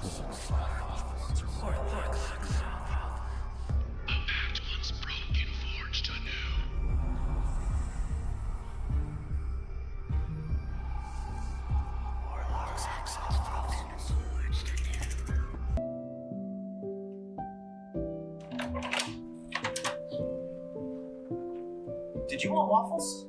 pact once broken, forged anew. Did you want waffles?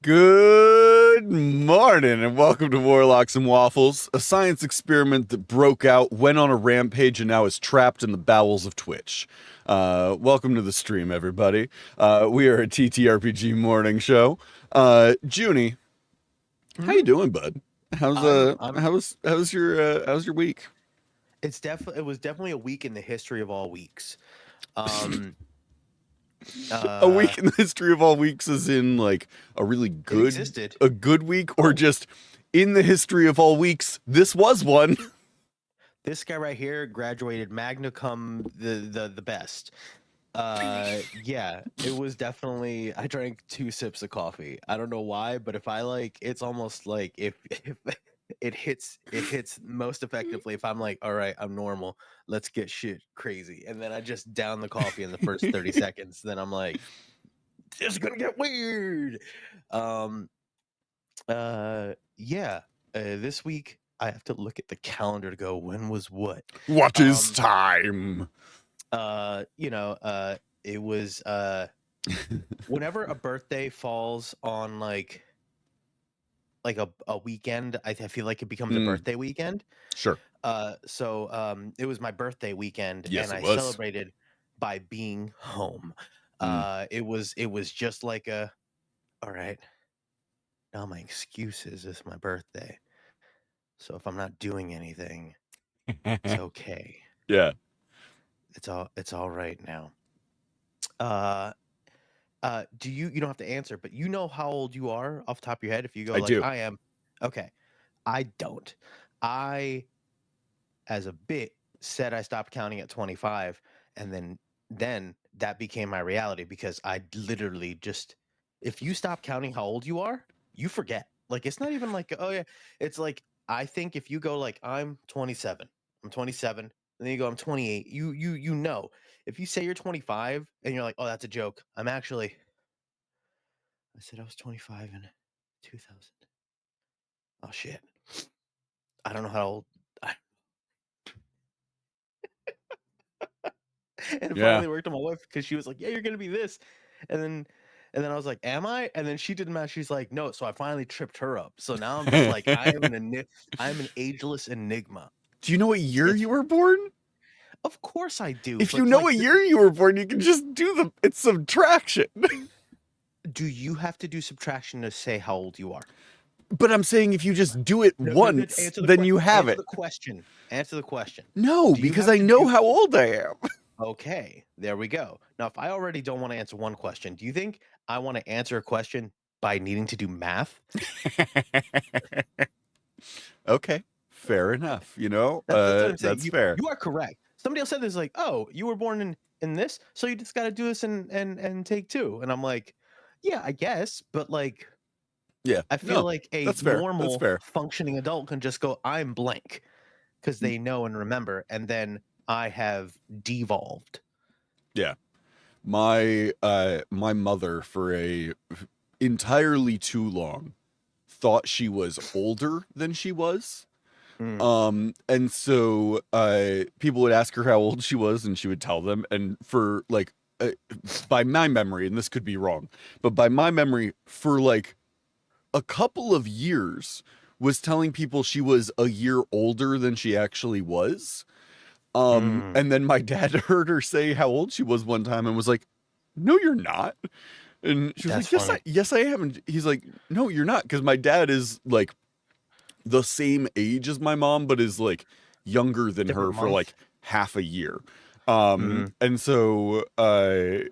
Good morning and welcome to Warlocks and Waffles, a science experiment that broke out, went on a rampage, and now is trapped in the bowels of Twitch. Welcome to the stream, everybody. We are a TTRPG morning show. Junie, how you doing, bud? How's your week? It was definitely a week in the history of all weeks. A week in the history of all weeks is in like a really good week, or just in the history of all weeks, this was one. This guy right here graduated magna cum the best. Yeah, it was definitely. I drank 2 sips of coffee. I don't know why, but if I like, it's almost like if it hits most effectively if I'm like, all right, I'm normal, let's get shit crazy, and then I just down the coffee in the first 30 seconds. Then I'm like, it's gonna get weird. Yeah. This week I have to look at the calendar to go, when was what? What is time? It was whenever a birthday falls on like a weekend, I feel like it becomes a birthday weekend. Sure. So it was my birthday weekend, Yes, and it I was. celebrated by being home. It was just like all right, now my excuse is it's my birthday. So if I'm not doing anything, it's okay. Yeah. It's all right now. Do you don't have to answer, but you know how old you are off the top of your head? If you go I like do. I am, okay. I don't. I, as a bit, said I stopped counting at 25, and then that became my reality, because I literally just, if you stop counting how old you are, you forget. Like, it's not even like, oh yeah, it's like, I think if you go like I'm 27, and then you go I'm 28, you know. If you say you're 25 and you're like, oh, that's a joke, I said I was 25 in 2000. Oh shit. I don't know how old I, and it finally worked on my wife, because she was like, yeah, you're gonna be this. And then I was like, am I? And then she did math. She's like, no. So I finally tripped her up. So now I'm just like, I am an ageless enigma. Do you know what year you were born? Of course I do. If you know what year you were born, you can just do it's subtraction. Do you have to do subtraction to say how old you are? But I'm saying if you just do it once, then you have it. Answer the question. No, because I know how old I am. Okay, there we go. Now, if I already don't want to answer one question, do you think I want to answer a question by needing to do math? Okay, fair enough. You know, that's what I'm saying. That's fair. You are correct. Somebody else said this, like, oh, you were born in this, so you just got to do this and take 2. And I'm like, yeah, I guess, but like, yeah, I feel like a normal functioning adult can just go, I'm blank, because they know and remember, and then I have devolved. Yeah. My mother, for a entirely too long, thought she was older than she was. And so people would ask her how old she was, and she would tell them, and for like by my memory, and this could be wrong, but by my memory, for like a couple of years, was telling people she was a year older than she actually was. Mm, And then my dad heard her say how old she was one time and was like, "No, you're not." And she was that's like, "Yes, funny. yes, I am." And he's like, "No, you're not," because my dad is like the same age as my mom, but is like younger than her Different for month. like half a year. Mm, And so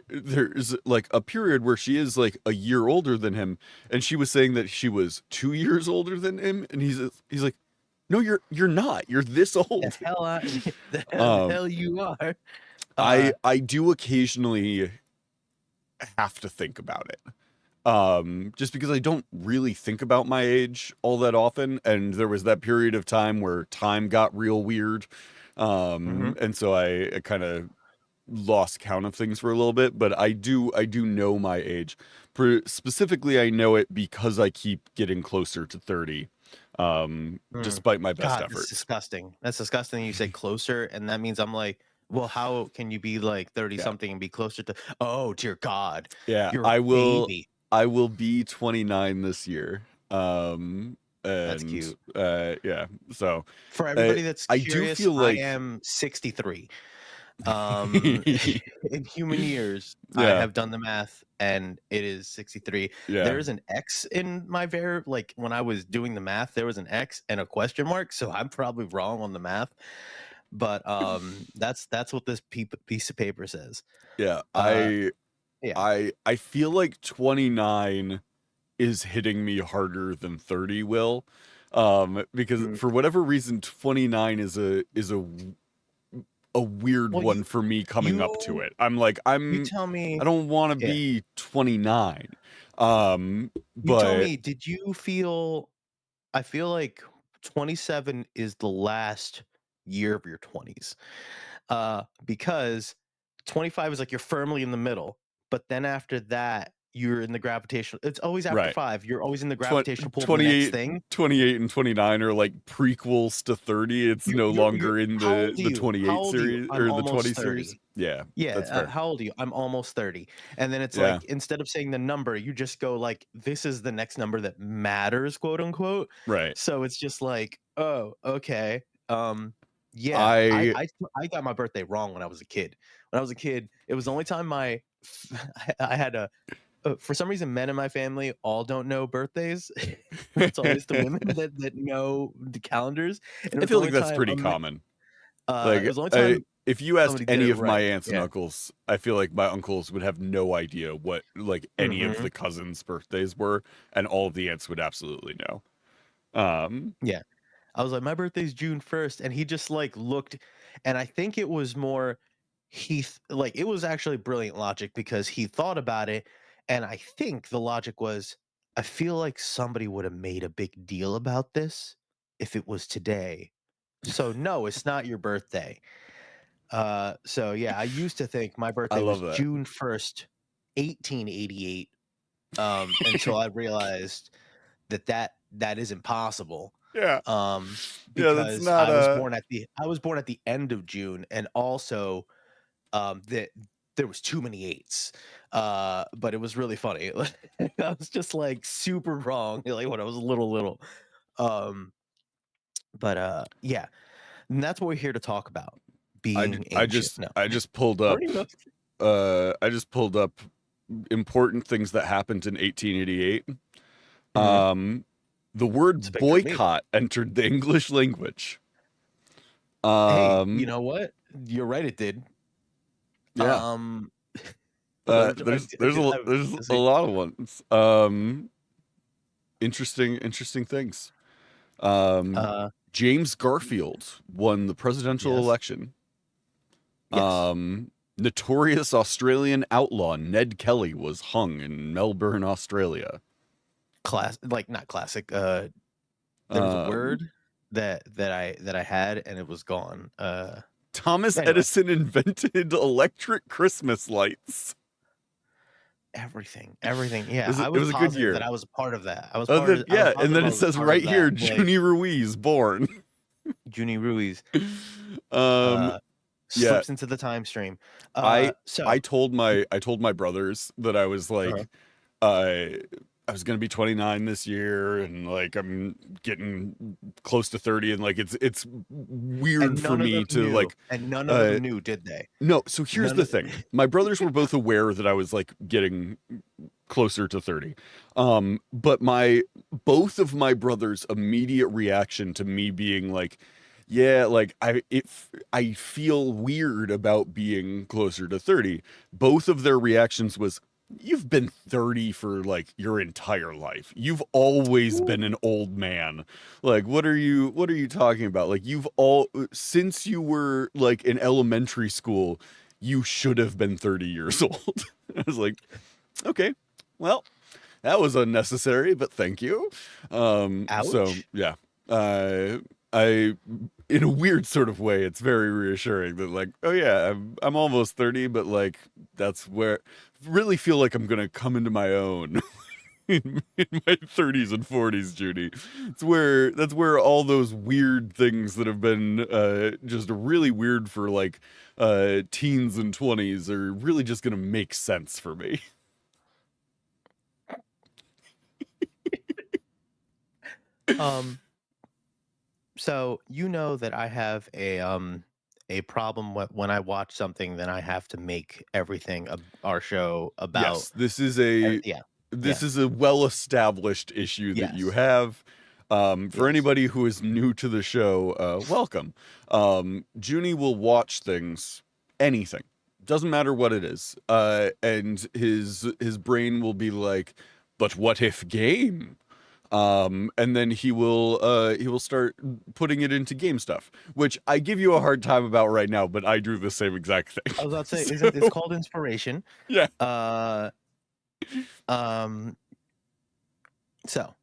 there's like a period where she is like a year older than him, and she was saying that she was 2 years older than him, and he's like, "No, you're not. You're this the old." hell I, the Um, hell you are. I do occasionally have to think about it. Just because I don't really think about my age all that often, and there was that period of time where time got real weird. Mhm. And so I kind of lost count of things for a little bit, but I do know my age. Specifically, I know it because I keep getting closer to 30, Mm. despite my best God, that's efforts. disgusting. That's disgusting. You say closer, and that means I'm like, well, how can you be like 30 Yeah. something and be closer to? Oh, dear God, Yeah, you're a I baby. will be 29 this year. That's And cute. yeah, so For uh, everybody that's I do curious, feel I like am 63. Um, in human years, I yeah, have done the math, and it is 63. yeah. There is an X in my like when I was doing the math, there was an X and a question mark, so I'm probably wrong on the math. But that's what this piece of paper says. Yeah, Uh, yeah. I feel like 29 is hitting me harder than 30 will. Because Mm. for whatever reason 29 a weird Well, one for me coming up to you it. I'm like you tell I me. don't want to Yeah, be 29. Um you tell but me. Did you feel? I feel like 27 is the last year of your 20s. Because 25 is like you're firmly in the middle, but then after that, you're in the gravitational. It's always after right. 5. You're always in the Twen gravitational pull of the next 28, thing. 28 and 29 are like prequels to 30. It's no You're longer in how old are the you? How 28 old are you? series I'm or the 20 almost series. 30. Yeah, Yeah, that's fair. how old are you? I'm almost 30. And then it's Yeah. like instead of saying the number, you just go like, this is the next number that matters, quote unquote. Right. So it's just like, oh, okay. Yeah, I I got my birthday wrong when I was a kid. When I was a kid, it was the only time I had a for some reason men in my family all don't know birthdays. It's always the women that know the calendars, and it I was the feel like only that's time pretty common. it Like was the only time if you asked somebody did any it of my right. aunts and Yeah. uncles, I feel like my uncles would have no idea what like any of Mhm. the cousins' birthdays were, and all of the aunts would absolutely know. Um, Yeah. I was like, my birthday's June 1st. And he just like looked, and I think it was more, like, it was actually brilliant logic because he thought about it. And I think the logic was, I feel like somebody would have made a big deal about this if it was today. So, no, it's not your birthday. So yeah, I used to think my I birthday was love that. June 1st, 1888. Until I realized that is impossible. Yeah. Um, Yeah, that's because not I was born at the end of June, and also that there was too many eights. But it was really funny. I was just like super wrong, like when I was little. Um, but yeah, and that's what we're here to talk about, being ancient. No, I just pulled up pretty much. I just pulled up important things that happened in 1888. Mhm. Um, the It's a word picture of me. boycott entered the English language. Hey, you Um, know what? You're right. It did. yeah. Um, I did. There's Let's a see. lot of ones. Interesting things. Um, Uh, James Garfield won the presidential yes, election. yes. Notorious Australian outlaw Ned Kelly was hung in Melbourne, Australia. Like not classic. There was a Um, word that I had and it was gone. Thomas Anyway, Edison invented electric Christmas lights. everything. Yeah, I It was was a good positive that year. I was a part of that. Yeah, I was and positive then I it was a says part right of here, that. Like Junie Ruiz born. Junie Ruiz. Um, Uh, Yeah. slips into the time stream. I So I told my brothers that I was uh-huh. like I was gonna be 29 this year, and like I'm getting close to 30, and like it's weird And for none of me them to knew, like and none of uh them knew, did they? no. So here's None the of thing: my brothers were both aware that I was like getting closer to 30, but my both of my brothers' immediate reaction to me being like, yeah, like I feel weird about being closer to 30. Both of their reactions was, you've been 30 for like your entire life. You've always been an old man. Like what are you talking about? Like you've all since you were like in elementary school, you should have been 30 years old. I was like, okay, well, that was unnecessary, but thank you. So Ouch. yeah, I, in a weird sort of way, it's very reassuring that like, oh yeah, I'm almost 30, but like that's where really feel like I'm gonna come into my own. In my 30s and 40s, Judy. That's where all those weird things that have been just really weird for like teens and 20s are really just gonna make sense for me. Um, so you know that I have a problem when I watch something, then I have to make everything our show about. Yes, Yeah, this yeah, is a well-established issue that you yes, have. For yes. anybody who is new to the show, welcome. Junie will watch things, anything, doesn't matter what it is, and his brain will be like, "But what if game?" And then he will start putting it into game stuff, which I give you a hard time about right now, but I do the same exact thing. I was about to say, So, it's called inspiration. yeah. Uh, um, so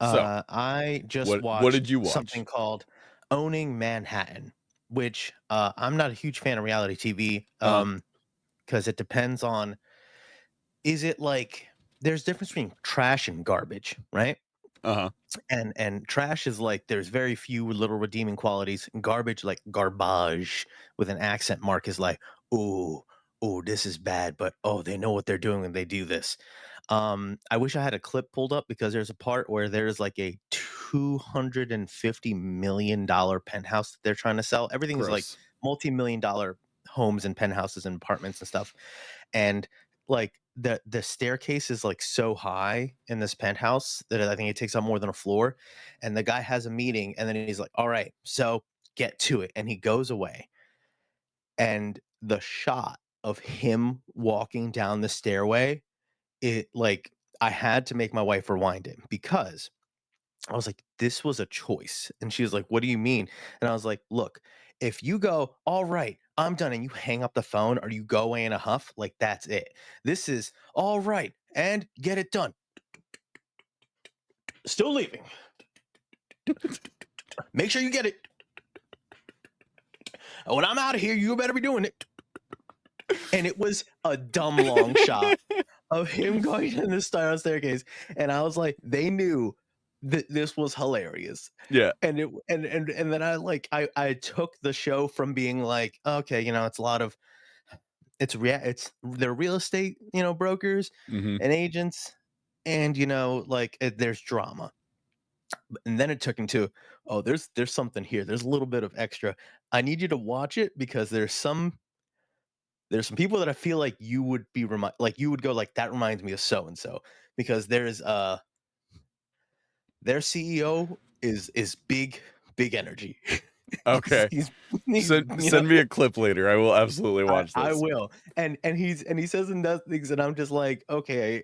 So, I just what did watched you something watch? called Owning Manhattan, which I'm not a huge fan of reality TV. Uh-huh. Because it depends on, is it like, there's difference between trash and garbage, right? Uh-huh. And trash is like there's very few little redeeming qualities. Garbage, like garbage with an accent mark, is like, oh, oh, this is bad, but oh, they know what they're doing when they do this. I wish I had a clip pulled up, because there's a part where there's like a $250 million penthouse that they're trying to sell. Everything is like Gross. multi-million-dollar homes and penthouses and apartments and stuff. And like the staircase is like so high in this penthouse that I think it takes up more than a floor. And the guy has a meeting, and then he's like, all right, so get to it. And he goes away. And the shot of him walking down the stairway, it like, I had to make my wife rewind it, because I was like, this was a choice. And she was like, what do you mean? And I was like, look, if you go, all right, I'm done, and you hang up the phone, or you go away in a huff, like that's it. This is all right, and get it done. Still leaving. Make sure you get it. And when I'm out of here, you better be doing it. And it was a dumb long shot of him going in the spiral staircase. And I was like, they knew that this was hilarious. Yeah. And and then I took the show from being like, okay, it's a lot of, it's they're real estate, brokers Mm-hmm. and agents, and there's drama. And then it took into, oh, there's something here, there's a little bit of extra. I need you to watch it, because there's some people that I feel like you would be like, you would go like, that reminds me of so and so, because there's their CEO is big energy. he's, Okay. he's, he's Send me a clip later. I will absolutely watch I this. will. And he says and does things, and I'm just like, okay,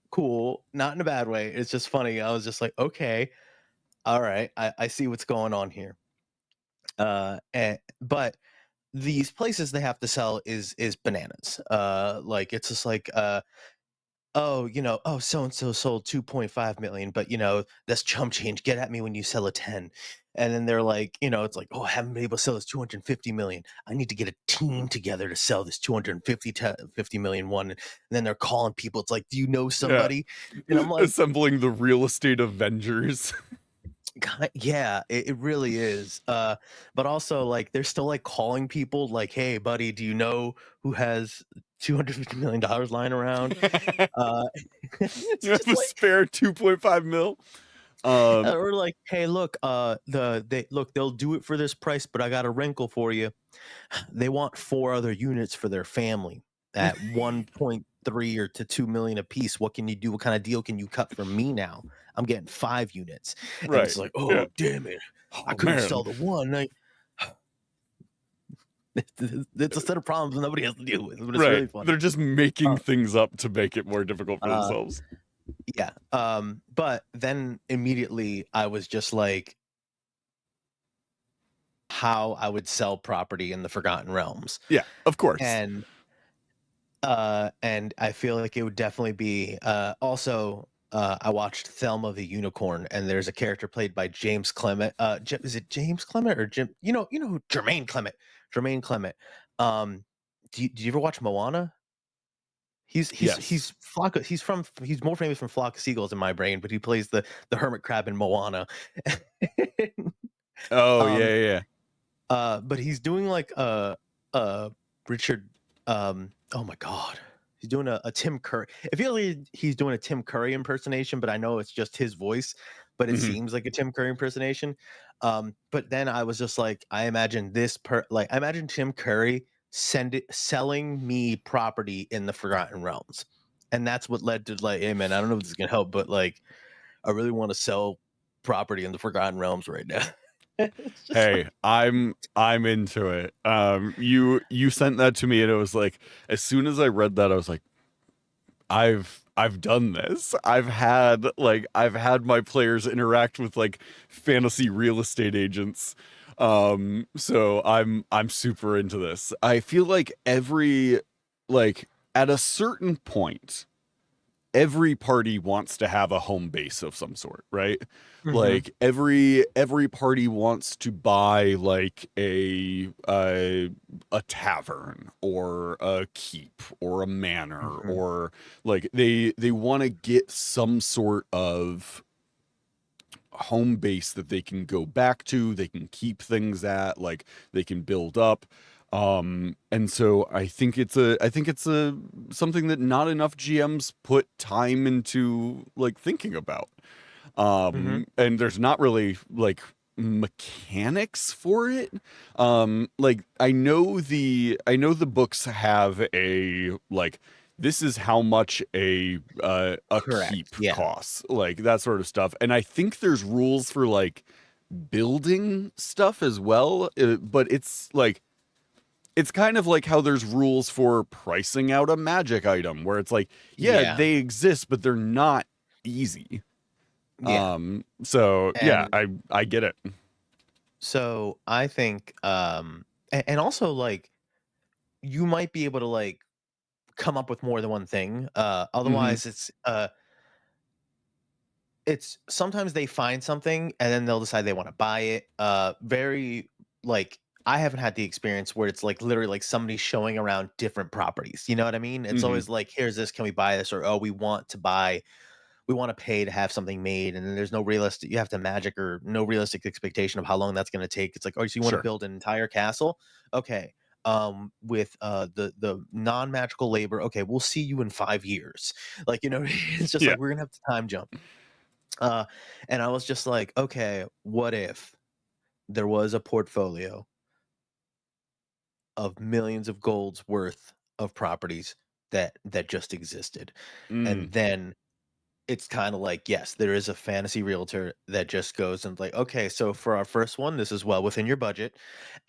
cool, not in a bad way. It's just funny. I was just like, okay, all right, I see what's going on here. But these places they have to sell is bananas. Like, it's just like, oh, oh, so and so sold 2.5 million, but that's chump change. Get at me when you sell a 10. And then they're like, it's like, oh, I haven't been able to sell this 250 million. I need to get a team together to sell this 250 million one. And then they're calling people. It's like, do you know Yeah. somebody? And I'm like, Assembling the real estate Avengers. Yeah, it really is. But also like they're still like calling people like, "Hey, buddy, do you know who has $250 million lying around?" Uh, it's You have just a like, spare 2.5 mil. Um, or like, "Hey, look, they'll do it for this price, but I got a wrinkle for you. They want 4 other units for their family at 1.3 or to 2 million a piece. What can you do? What kind of deal can you cut for me now? I'm getting 5 units." And right. it's like, Yeah. "Oh, damn it. I Oh couldn't man. sell the one." Like, it's a set of problems nobody has to deal with, but it's Right. really funny. They're just making Uh, things up to make it more difficult for uh, themselves. yeah. But then immediately I was just like, how I would sell property in the Forgotten Realms. Yeah, of course. And I feel like it would definitely be also I watched Thelma the Unicorn, and there's a character played by James Clement. Is it James Clement or Jim? You know who Jermaine Clement. Jermaine Clement. Um, did you ever watch Moana? Yes. He's more famous from Flock of Seagulls in my brain, but he plays the hermit crab in Moana. Oh yeah, um, yeah, yeah. but he's doing like Richard. Oh my god, he's doing a Tim Curry. I feel like he's doing a Tim Curry impersonation, but I know it's just his voice. But it Mhm. seems like a Tim Curry impersonation. But then I was just like, I imagine I imagine Tim Curry selling me property in the Forgotten Realms, and that's what led to like, hey man, I don't know if this is gonna help, but like, I really want to sell property in the Forgotten Realms right now. It's just like, Hey, I'm into it. You sent that to me, and it was like, as soon as I read that, I was like, I've done this. I've had my players interact with like fantasy real estate agents. So I'm super into this. I feel like like at a certain point, every party wants to have a home base of some sort, right? mhm, Like every party wants to buy like a tavern or a keep or a manor, mhm. or like they want to get some sort of home base that they can go back to, they can keep things at, like they can build up. And so I think it's a something that not enough GMs put time into like thinking about. Mhm. And there's not really like mechanics for it. Like I know the books have a like, this is how much a Correct. keep Yeah. costs, like that sort of stuff. And I think there's rules for like building stuff as well, but it's like it's kind of like how there's rules for pricing out a magic item, where it's like, yeah, Yeah. they exist, but they're not easy. Yeah. So yeah, And I get it. so I think and also like you might be able to like come up with more than one thing. Hmm. Otherwise it's sometimes they find something and then they'll decide they want to buy it. Very like I haven't had the experience where it's like literally like somebody showing around different properties. You know what I mean? It's Hmm. always like, here's this, can we buy this? Or oh, we want to pay to have something made, and then there's no realistic, you have to magic or no realistic expectation of how long that's going to take. It's like, oh, so you want to Sure. build an entire castle? Okay. With the non-magical labor, okay, we'll see you in 5 years. Like, it's just Yeah. like we're gonna have to time jump. Uh, and I was just like, okay, what if there was a portfolio of millions of golds worth of properties that just existed, Mm. and then it's kind of like, yes, there is a fantasy realtor that just goes and like, okay, so for our first one, this is well within your budget,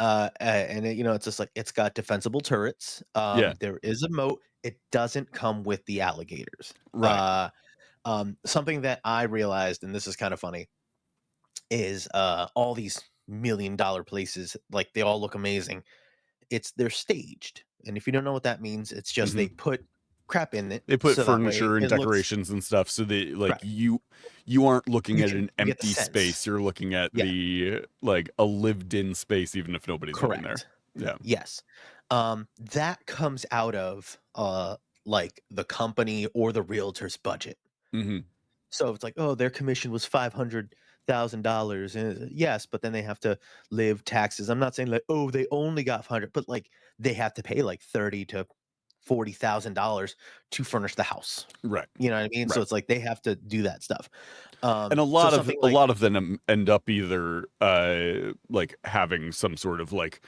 and it's just like it's got defensible turrets. Yeah. There is a moat. It doesn't come with the alligators. Right. Uh, Something that I realized, and this is kind of funny, is all these $1 million places, like they all look amazing. They're staged, and if you don't know what that means, it's just Hmm. they put crap in it They put so that way furniture and it looks decorations and stuff, so that like correct. you aren't looking at an You get the empty sense. space. You're looking at Yeah. the like a lived in space, even if nobody's living there. Correct. Yeah. Yes. That comes out of like the company or the realtor's budget. Hmm. So if it's like, oh, their commission was $100,000, and yes, but then they have to live, taxes. I'm not saying like, oh, they only got 100, but like they have to pay like $30,000 to $40,000 to furnish the house. Right. You know what I mean? So Right. it's like they have to do that stuff. And a So lot of something like them end up either like having some sort of like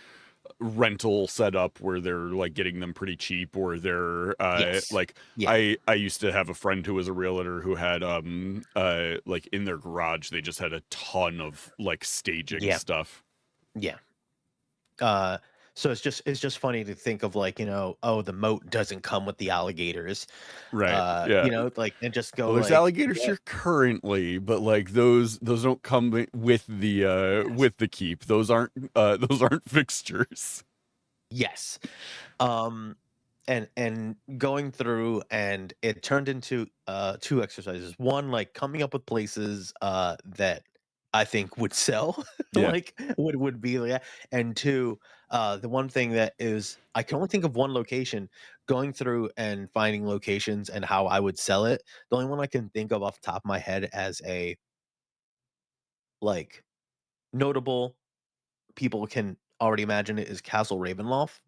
rental setup where they're like getting them pretty cheap, or they're yes, like yeah, I used to have a friend who was a realtor who had like in their garage they just had a ton of like staging yeah, stuff. yeah. Uh, so it's just funny to think of like, oh, the moat doesn't come with the alligators. Right. Yeah. Like, and just go Well, there's like, alligators what? here currently, but like those don't come Yes. with the keep. Those aren't fixtures. Yes. Um, and going through, and it turned into two exercises. One, like coming up with places that I think would sell, Yeah. like would be like, and two, the one thing that is I can only think of one location. Going through and finding locations and how I would sell it. The only one I can think of off the top of my head as a like notable, people can already imagine it, is Castle Ravenloft.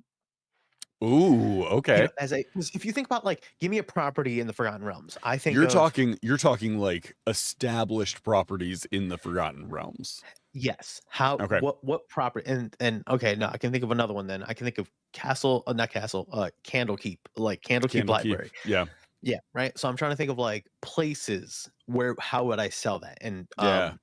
Ooh, okay. As a 'cause if you think about, like, give me a property in the Forgotten Realms, I think You're of talking like established properties in the Forgotten Realms. yes, how Okay. what property, and okay, no, I can think of another one then. I can think of Castle, not Castle, Candlekeep, like Candlekeep Candlekeep. Library. Yeah. Yeah, right? So I'm trying to think of, like, places where how would I sell that? And, Yeah.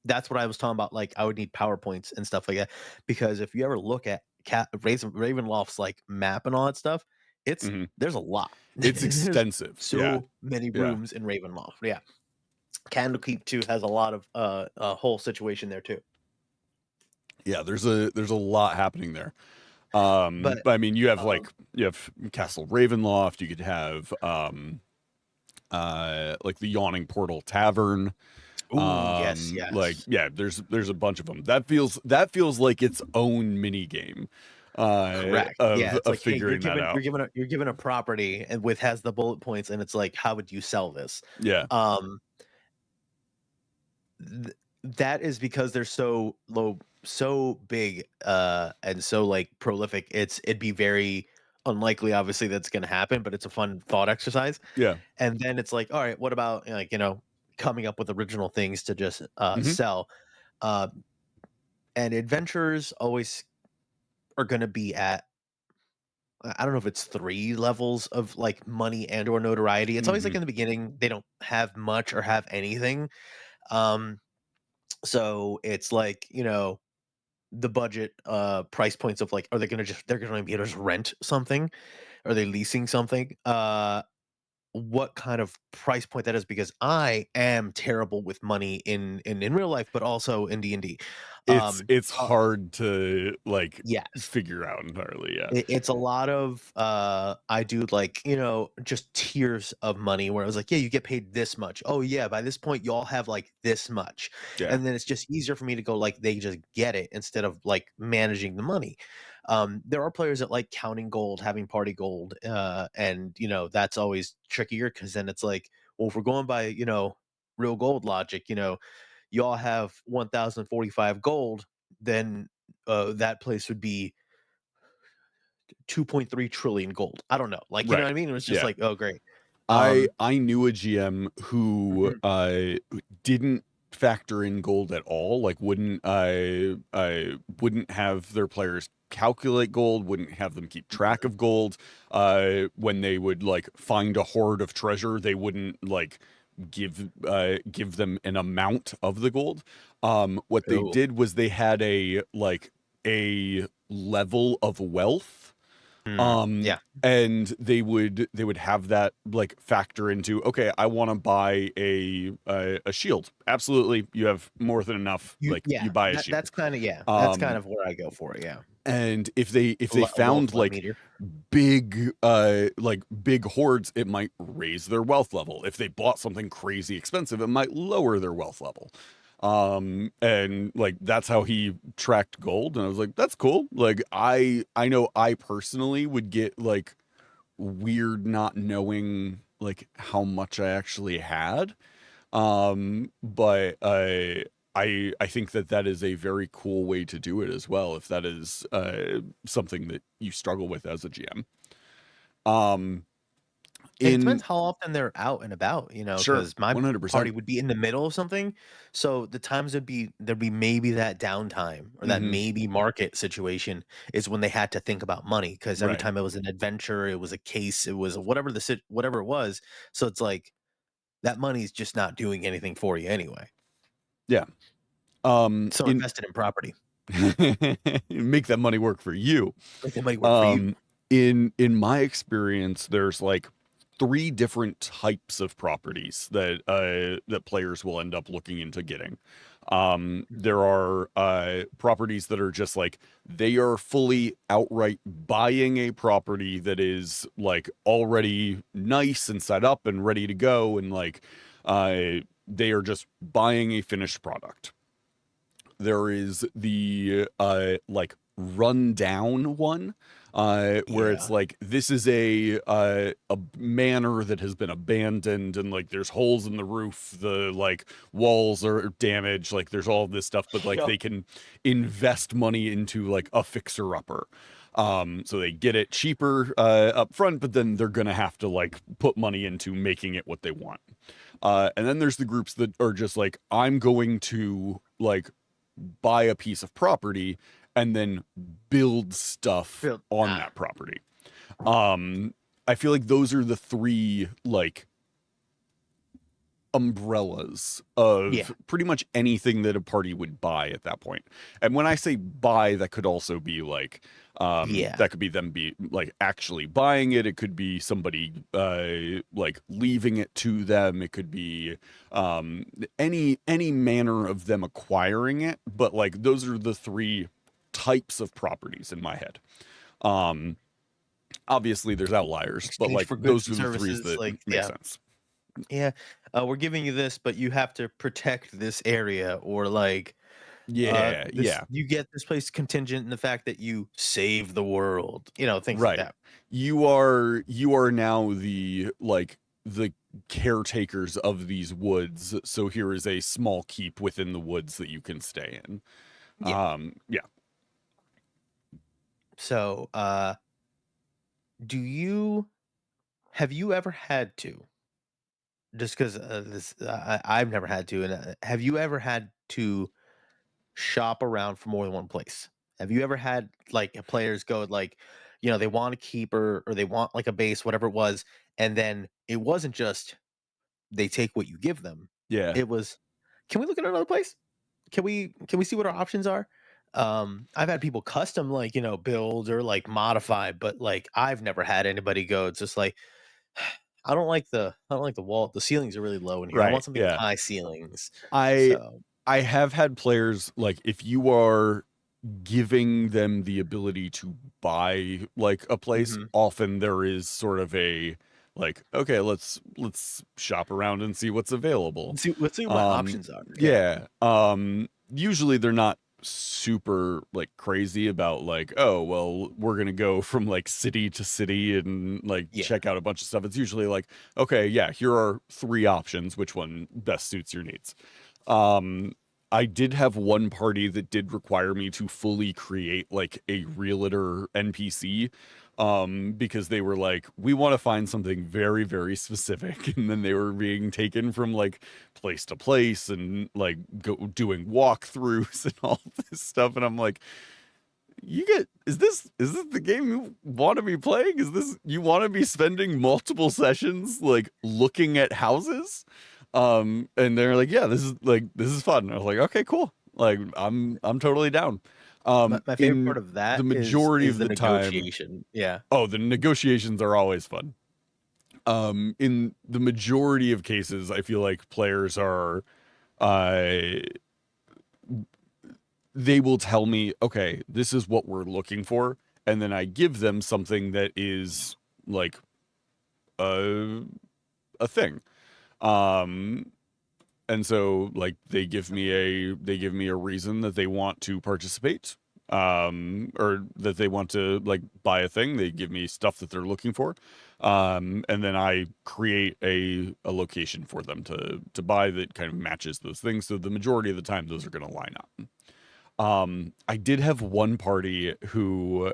that's what I was talking about, like, I would need PowerPoints and stuff like that, because if you ever look at Ravenloft's, like, map and all that stuff, Hmm. there's a lot. It's There's extensive. Yeah. so many Yeah. rooms in Ravenloft, yeah. Candlekeep too has a lot of, a whole situation there too. Yeah, there's a lot happening there. But, But I mean, um you have Castle Ravenloft. You could have like the Yawning Portal Tavern. ooh, yes, Like yes. yeah, there's a bunch of them. That feels like its own mini game, Correct. Yeah, it's of like, hey, figuring that out. you're given a property and with has the bullet points, and it's like, how would you sell this? Yeah. Um that is because they're so low, so big, and so like prolific. It'd be very unlikely, obviously, that's going to happen, but it's a fun thought exercise. Yeah. And then it's like, all right, what about, like, coming up with original things to just Hmm. sell? uh and adventurers always are going to be at, I don't know if it's 3 levels of like money and or notoriety. It's always like Hmm. in the beginning they don't have much or have anything. um so it's like, the budget price points of like, are they gonna just they're gonna be able to just rent something? Are they leasing something? What kind of price point that is, because I am terrible with money in real life, but also in D&D. Um It's uh, hard to like yes. figure out entirely. Yeah. It's a lot of I do like, just tiers of money where I was like, yeah, you get paid this much. Oh yeah, by this point you all have like this much. Yeah. And then it's just easier for me to go like they just get it instead of like managing the money. There are players that like counting gold, having party gold, and that's always trickier because then it's like, well, if we're going by, real gold logic, you all have 1,045 gold, then that place would be 2.3 trillion gold. I don't know. Like, you know Right. what I mean? It was just Yeah. like, oh, great. I Um, I knew a GM who mhm. didn't factor in gold at all. Like I wouldn't have their players calculate gold, wouldn't have them keep track of gold. When they would like find a hoard of treasure, they wouldn't like give them an amount of the gold. What they Cool. did was they had a level of wealth, Yeah. and they would have that like factor into, okay, I want to buy a shield. Absolutely, you have more than enough. Like you Yeah. buy a That's shield. kind of, yeah. That's kind um of where I go for it. Yeah. and if they A wealth found like meter. big hordes, it might raise their wealth level. If they bought something crazy expensive, it might lower their wealth level. And like that's how he tracked gold, and I was like, that's cool. Like I know I personally would get like weird not knowing like how much I actually had. But I think that is a very cool way to do it as well, if that is something that you struggle with as a GM. It depends In how often they're out and about, Sure, because my party 100%. would be in the middle of something, so the times there'd be maybe that downtime or that Hmm. maybe market situation is when they had to think about money, because every Right. time it was an adventure, it was a case, it was whatever whatever it was, so it's like, that money's just not doing anything for you anyway. Yeah. So In invest it in property. make that money work for you. Make the money work for you. Um, in my experience, there's like three different types of properties that players will end up looking into getting. There are properties that are just like they are fully outright buying a property that is like already nice and set up and ready to go, and like they are just buying a finished product. There is the like rundown one, where it's Yeah. like this is a manor that has been abandoned, and like there's holes in the roof, the like walls are damaged, like there's all this stuff, but like Yep. they can invest money into like a fixer upper. So they get it cheaper up front, but then they're gonna have to like put money into making it what they want. And then there's the groups that are just like, I'm going to like buy a piece of property and then build stuff Build on ah, that property. Um, I feel like those are the three like umbrellas yeah. of pretty much anything that a party would buy at that point. And when I say buy, that could also be like Yeah. that could be them be like actually buying it. It could be somebody like leaving it to them. It could be any manner of them acquiring it. But like those are the three types of properties in my head. Um Obviously there's outliers, but Exchange like for goods those and are the threes services, that like, make yeah. sense. Yeah, we're giving you this, but you have to protect this area, or like, Yeah, this yeah. you get this place contingent in the fact that you save the world, things like Right. that. You are now the caretakers of these woods. So here is a small keep within the woods that you can stay in. Yeah. Yeah. So, do you have you ever had to, just 'cause, I've never had to, and, have you ever had to shop around for more than one place? Have you ever had like players go like, they want a keeper or they want like a base, whatever it was, and then it wasn't just they take what you give them. Yeah. It was, can we look at another place? Can we see what our options are? I've had people custom like, build or like modify, but like I've never had anybody go, it's just like, I don't like the wall. The ceilings are really low in here. I Right. want something with Yeah. high ceilings. I So, I have had players like if you are giving them the ability to buy like a place, mhm. often there is sort of a like, okay, let's shop around and see what's available. Let's see what my options are. Yeah. Yeah. Usually they're not super like crazy about like, oh, well, we're gonna go from like city to city and like Yeah. check out a bunch of stuff. It's usually like, okay, yeah, here are three options. Which one best suits your needs? Um, I did have one party that did require me to fully create like a realtor NPC, because they were like, we want to find something very, very specific. And then they were being taken from like place to place and like doing walkthroughs and all this stuff. And I'm like, is this the game you want to be playing? Is this you want to be spending multiple sessions like looking at houses? And they're like, yeah, this is fun. I was like, okay, cool. Like I'm totally down. My favorite part In of the that majority is of the the time, negotiation. Yeah. oh, the negotiations are always fun. In the majority of cases, I feel like players are uh they will tell me, okay, this is what we're looking for, and then I give them something that is like a a thing. Um, and so like they give me a reason that they want to participate, or that they want to like buy a thing. They give me stuff that they're looking for, and then I create a location for them to buy that kind of matches those things. So the majority of the time, those are going to line up. I did have one party who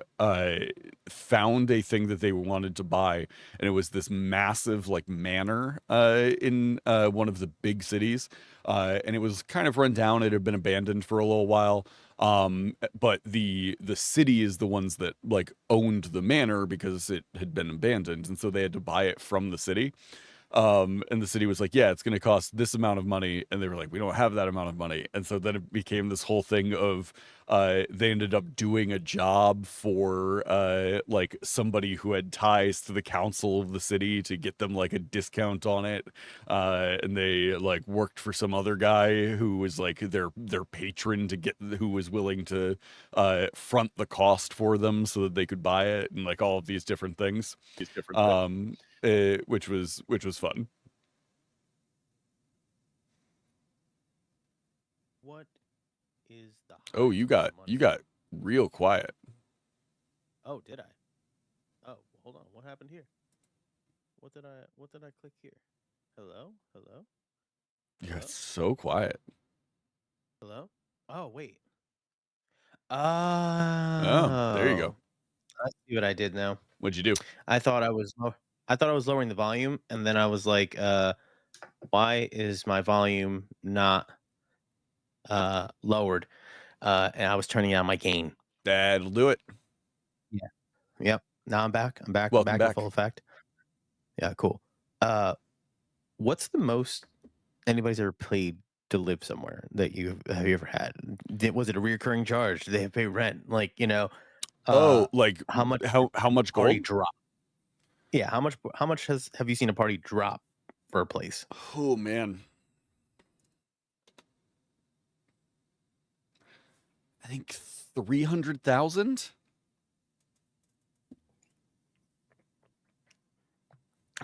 found a thing that they wanted to buy, and it was this massive like manor in one of the big cities, and it was kind of run down. It had been abandoned for a little while. But the city is the ones that like owned the manor because it had been abandoned, and so they had to buy it from the city. And the city was like, yeah, it's going to cost this amount of money. And they were like, we don't have that amount of money. And so then it became this whole thing of they ended up doing a job for like somebody who had ties to the council of the city to get them like a discount on it. And they like worked for some other guy who was like their patron to get who was willing to front the cost for them so that they could buy it and like all of these different things. Which was fun. What is the Oh, highest you amount of money? got real quiet. Oh, did I? Oh, hold on. What happened here? What did I click here? Hello? Hello? You Hello? got so quiet. Hello? Oh, wait. Oh, there you go. I see what I did now. What'd you do? I thought I was lowering the volume, and then I was like, why is my volume not lowered? And I was turning down my gain. That'll do it. Yeah. Yep. Now I'm back. I'm back Welcome in back. full effect. Yeah, cool. What's the most anybody's ever paid to live somewhere that you ever had? Was it a recurring charge? Did they have to pay rent? Like, Oh, like how much how much party gold? drop? Yeah, how much have you seen a party drop for a place? Oh man. I think 300,000.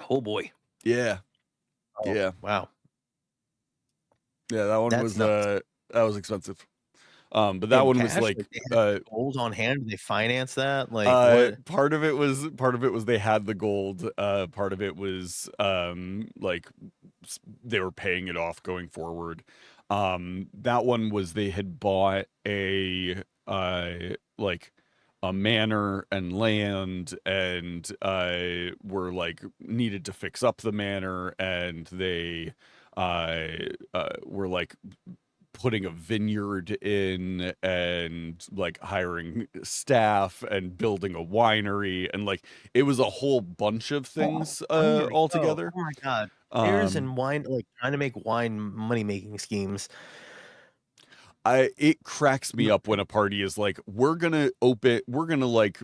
Oh boy. Yeah. Oh, Yeah. wow. Yeah, that one That's was nuts. that was expensive. But that In one was cash? like Like they had gold on hand? Did they finance that? Like what? part of it was they had the gold. Part of it was like they were paying it off going forward. That one was they had bought a like a manor and land and were like needed to fix up the manor and they were like putting a vineyard in and like hiring staff and building a winery and like it was a whole bunch of things Winery. all Oh together. my god. Beers Um and wine, like trying to make wine money making schemes. it cracks me up when a party is like we're gonna like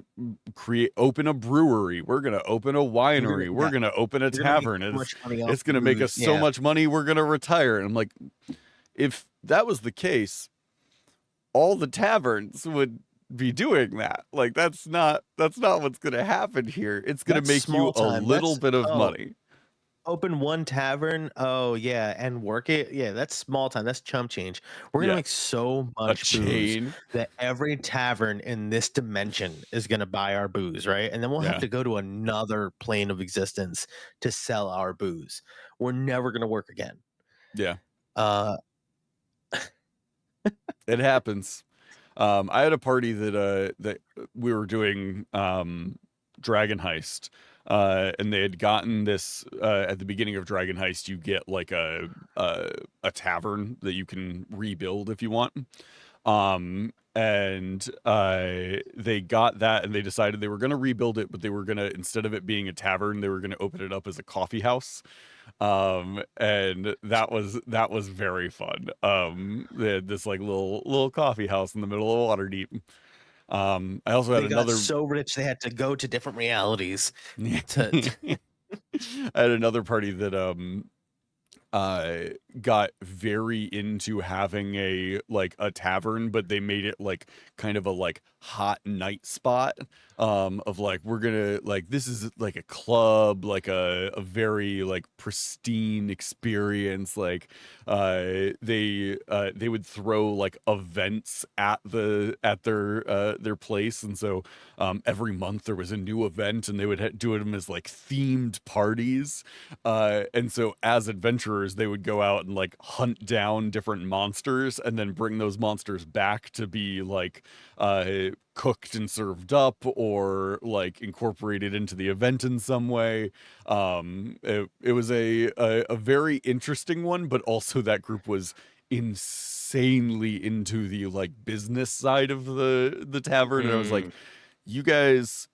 open a brewery, we're gonna open a winery, we're Yeah, gonna open a you're gonna make tavern, so and much money off it's the gonna make us booze. so Yeah. much money we're gonna retire. And I'm like, if that was the case, all the taverns would be doing that. Like that's not what's going to happen here. It's going to That's make you small a time. little That's bit of money. open one tavern. Oh yeah, and work it. Yeah, that's small time. That's chump change. We're gonna Yeah. make so A much booze chain. that every tavern in this dimension is gonna buy our booze, right? And then we'll have Yeah. to go to another plane of existence to sell our booze. We're never gonna work again. Yeah. Uh, It happens. I had a party that we were doing Dragon Heist. And they had gotten this at the beginning of Dragon Heist. You get like a tavern that you can rebuild if you want. And they got that and they decided they were going to rebuild it, but they were going to, instead of it being a tavern, they were going to open it up as a coffee house. And that was very fun. They had this like little coffee house in the middle of Waterdeep. I also had they got another so rich they had to go to different realities. I had another party that got very into having a tavern, but they made it like kind of a like hot night spot, of like, we're gonna like, this is like a club, like a very like pristine experience. Like they would throw like events at their place, and so every month there was a new event, and they would do them as like themed parties. And so as adventurers, they would go out and like hunt down different monsters and then bring those monsters back to be like cooked and served up, or like incorporated into the event in some way. It was a very interesting one, but also that group was insanely into the like business side of the tavern, and I was like, Mm. you guys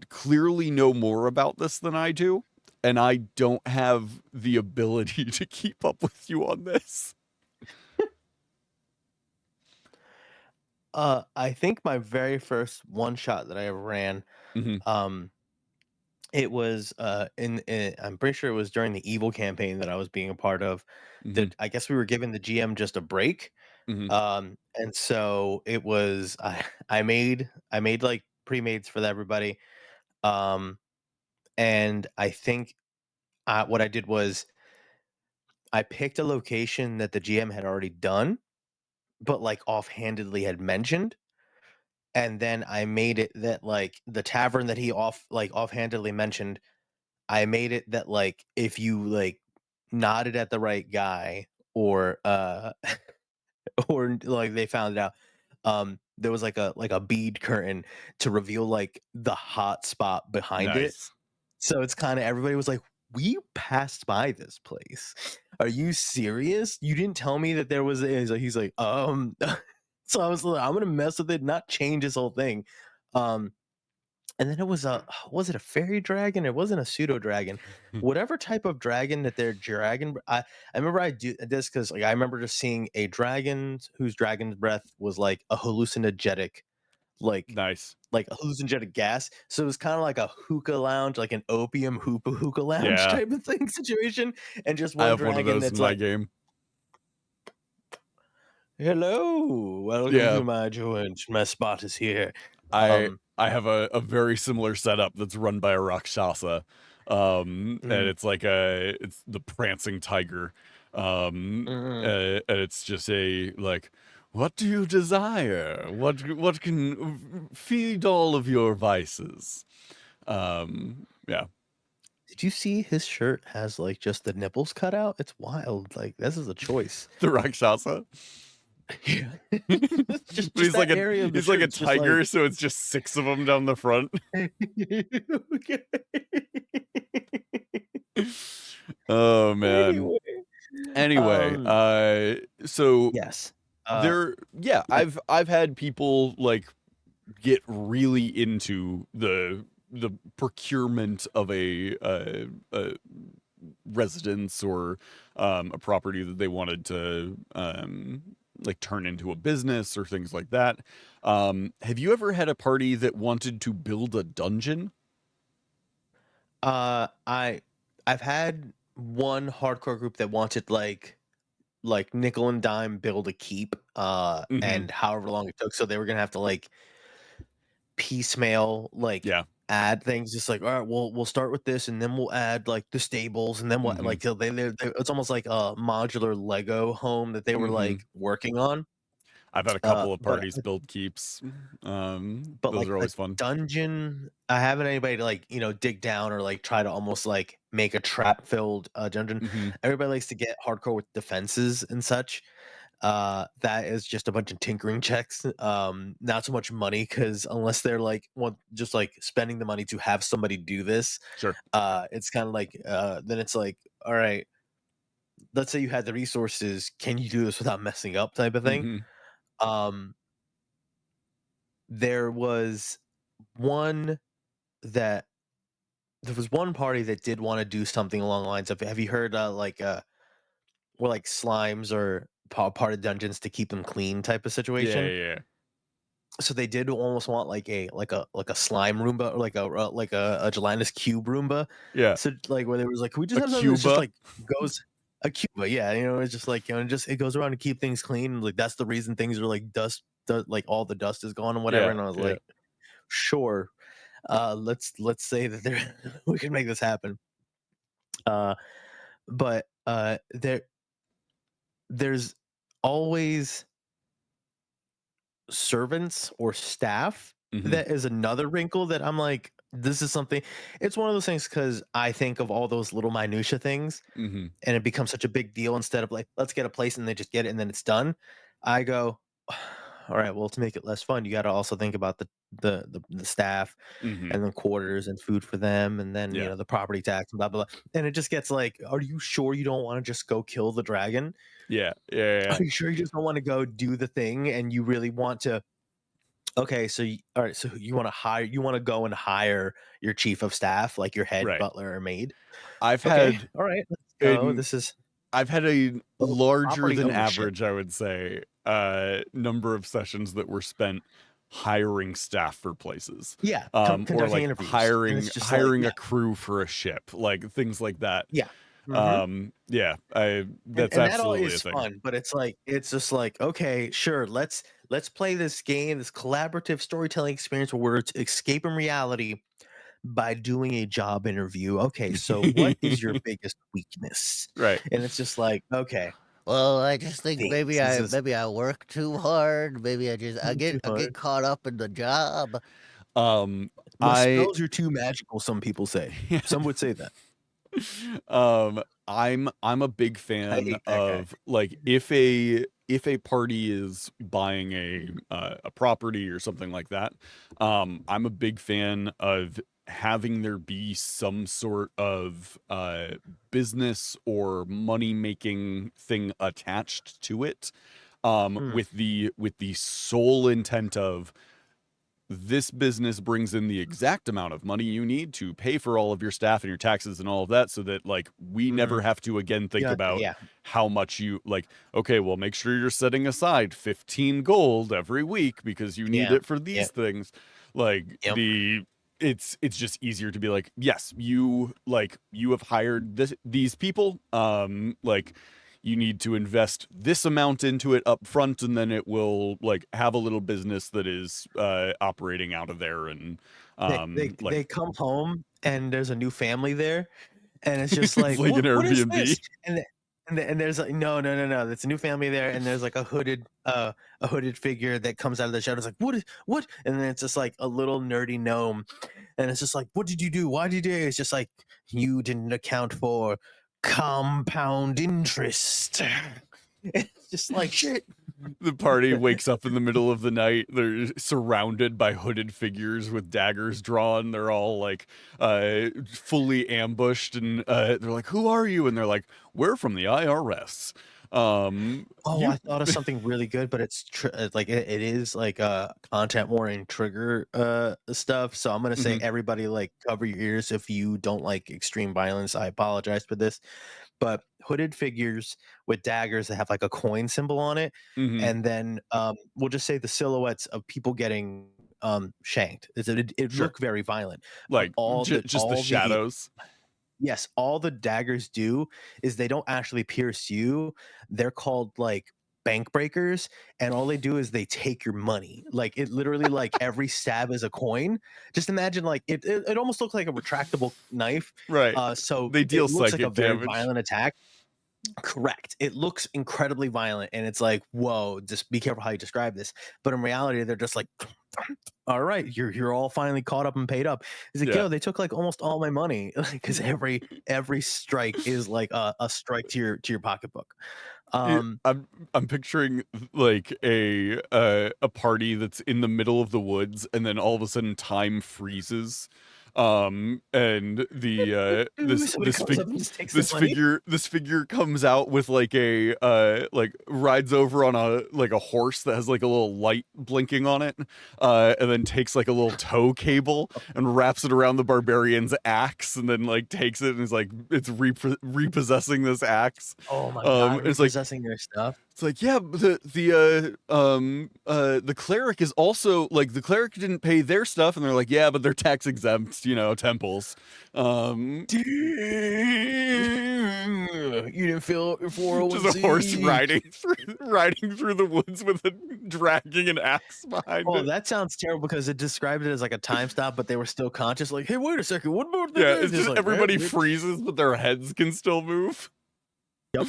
clearly know more about this than I do, and I don't have the ability to keep up with you on this. I think my very first one shot that I ever ran, Hmm. um, it was in I'm pretty sure it was during the Evil campaign that I was being a part of. Hmm. That I guess we were giving the GM just a break. Hmm. And so it was I made like pre-mades for everybody. Um, and I think what I did was I picked a location that the GM had already done, but like offhandedly had mentioned. And then I made it that like the tavern that he offhandedly mentioned, I made it that like if you like nodded at the right guy, or or like they found it out, there was like a bead curtain to reveal like the hot spot behind it. Nice. So it's kind of everybody was like, "We passed by this place. Are you serious? You didn't tell me that there was a," he's like, so I was like, I'm gonna mess with it, not change this whole thing. Um, and then it was a was it a fairy dragon? It wasn't a pseudo dragon. Whatever type of dragon that they're dragon. I remember I do this because like I remember just seeing a dragon whose dragon's breath was like a hallucinogenic, like Nice. a hallucinogenic gas. So it was kind of like a hookah lounge, like an opium hookah lounge Yeah, type of thing situation. And just I one have one of dragon those in that's my like, game. "Hello, welcome Yeah, to my joint. My spot is here." I Um, I have a very similar setup that's run by a Rakshasa. And mm, it's it's the prancing tiger. mm. And it's just a like, what do you desire? What can feed all of your vices? Yeah. Did you see his shirt has like just the nipples cut out? It's wild. Like this is a choice. The Rakshasa. Yeah. But Just that area of the he's like shirt. a It's just like tiger, so it's just six of them down the front. okay. Oh man. Anyway. Anyway, Um so yes. yeah, I've had people like get really into the procurement of a residence, or a property that they wanted to like turn into a business or things like that. Have you ever had a party that wanted to build a dungeon? uh I I've had one hardcore group that wanted like nickel and dime build a keep, Hmm. and however long it took, so they were gonna have to like piecemeal, like Yeah. add things, just like, all right, we'll start with this, and then we'll add like the stables, and then what, Hmm. like till it's almost like a modular Lego home that they were Hmm. like working on. I've had a couple of But parties build keeps. Those like are a always fun. dungeon, I haven't anybody to like dig down or like try to almost like make a trap filled dungeon. Hmm. Everybody likes to get hardcore with defenses and such. That is just a bunch of tinkering checks. Not so much money, because unless they're like just like spending the money to have somebody do this, Sure. it's kind of like then it's like, all right, let's say you had the resources, can you do this without messing up, type of thing. Hmm. um there was one that there was one party that did want to do something along the lines of, have you heard where like slimes are part of dungeons to keep them clean type of Yeah, situation? yeah, yeah. So they did almost want like a slime Roomba, or like a gelatinous cube Roomba. Yeah. So like where there was like, can we just A have something that's just Cuba. like goes? a Cuba, yeah, it's just like, it goes around to keep things clean. Like that's the reason things are like like all the dust is gone and whatever. Yeah, And I was yeah. like, sure, let's say that there we can make this happen. But there's always servants or staff. Mhm, That is another wrinkle that I'm like, this is something. It's one of those things because I think of all those little minutia things, mhm. and it becomes such a big deal instead of like, let's get a place and they just get it and then it's done. I go, all right, well, to make it less fun, you got to also think about the staff Mhm. and the quarters and food for them, and then Yeah. the property tax and blah blah blah. And it just gets like, are you sure you don't want to just go kill the dragon? Yeah. Yeah, yeah. Are you sure you just don't want to go do the thing and you really want to? Okay, so all right, so you want to go and hire your chief of staff, like your head Right. butler or maid. I've Okay, had all right, let's go. in This is I've had a larger property than ownership. average, I would say, number of sessions that were spent hiring staff for places, Yeah, or conducting like interviews, and hiring it's just like, hiring yeah, a crew for a ship, like things like that. yeah, mhm, Yeah, I and that's and that all absolutely a is thing. fun, but it's just like, okay, sure, let's play this game, this collaborative storytelling experience where we're escaping reality by doing a job interview. Okay, so what is your biggest weakness? Right. And it's just like, okay, Well, I just think things. It's just maybe I work too hard. Maybe too I get hard. caught up in the job. Um, My I spells are too magical, some people say. Some would say that. I'm a big I fan hate that guy. of like if a party is buying a property or something like that, I'm a big fan of having there be some sort of business or money making thing attached to it, Mm, with the sole intent of this business brings in the exact amount of money you need to pay for all of your staff and your taxes and all of that, so that like we never mhm. have to again think Gotcha, about yeah, how much you like, okay, well, make sure you're setting aside 15 gold every week because you need yeah, it for these yep, things. Like yep. it's just easier to be like, yes, you have hired these people, like you need to invest this amount into it up front, and then it will like have a little business that is operating out of there, and They like come home and there's a new family there, and it's just it's like, like an what is Airbnb. this? And there's like, no. There's a new family there, and there's like a hooded figure that comes out of the shadows, like, what? And then it's just like a little nerdy gnome, and it's just like, what did you do? Why did you do it? It's just like, you didn't account for compound interest. It's just like, shit. The party wakes up in the middle of the night. They're surrounded by hooded figures with daggers drawn. They're all like fully ambushed, and they're like, "Who are you?" And they're like, "We're from the IRS." Oh, You I thought of something really good, but like it is like content warning trigger stuff. So I'm gonna say, Mhm, everybody, like, cover your ears if you don't like extreme violence. I apologize for this, but hooded figures with daggers that have like a coin symbol on it, mhm, and then we'll just say the silhouettes of people getting shanked. It sure. look very violent, but Like just the all the shadows. yes, all the daggers do is they don't actually pierce you. They're called like bank breakers, and all they do is they take your money. Like, it literally, like, every stab is a coin. Just imagine, like, it almost looks like a retractable knife. Right. So They it deal looks like a psychic very damage. violent attack. Correct. It looks incredibly violent, and it's like, whoa, just be careful how you describe this. But in reality, they're just like, all right, you're all finally caught up and paid up. He's like, Yeah. yo, they took like almost all my money, because every strike is like a strike to your pocketbook. Yeah, Um, I'm picturing like a party that's in the middle of the woods, and then all of a sudden time freezes, and the somebody comes up and just takes their money. this figure comes out with like a like rides over on a like a horse that has like a little light blinking on it, and then takes like a little tow cable and wraps it around the barbarian's axe, and then like takes it and is like, it's repossessing this axe. Oh my god, It's like, repossessing their stuff. it's like, yeah, but the cleric is also like, the cleric didn't pay their stuff, and they're like, yeah, but they're tax exempt. against, temples. You didn't fill out your 401c. Just a horse riding through the woods with a dragging an axe behind Oh, it. that sounds terrible because it described it as like a time stop, but they were still conscious. Like, hey, wait a second, what about the Yeah, day?" it's just like, everybody "Hey, freezes, but their heads can still move. Yep.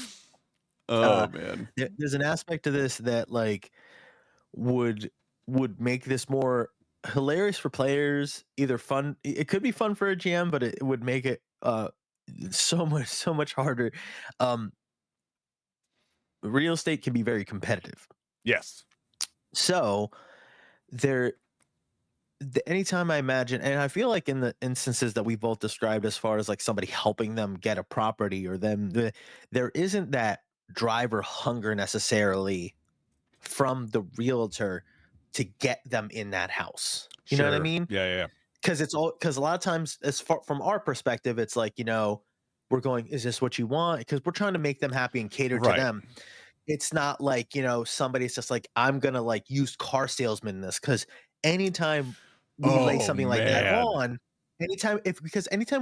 Oh man. There's an aspect to this that like would make this more hilarious for players, either fun. It could be fun for a GM, but it would make it so much harder. Real estate can be very competitive. Yes. So anytime I imagine, and I feel like in the instances that we both described as far as like somebody helping them get a property or there isn't that drive or hunger necessarily from the realtor to get them in that house. You know what I Sure. mean? Yeah. Because a lot of times, as far from our perspective, it's like, we're going, is this what you want? Because we're trying to make them happy and cater to Right. them. It's not like, somebody's just like, I'm going to like use car salesman in this. Because anytime we lay something like that on, anytime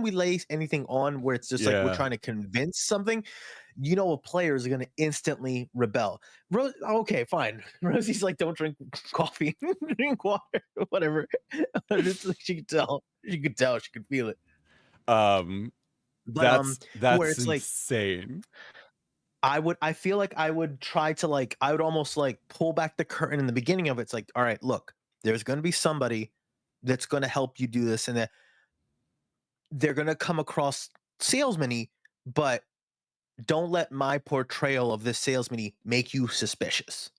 we lay anything on where it's just like we're trying to convince something, a player is going to instantly rebel. Okay, fine. Rosie's like, don't drink coffee, drink water, whatever. It's like she could tell. She could feel it. But That's where it's insane. I feel like I would try to like, I would almost like pull back the curtain in the beginning of it. It's like, all right, look, there's going to be somebody that's going to help you do this, and that they're going to come across salesman-y, but don't let my portrayal of this salesman-y make you suspicious.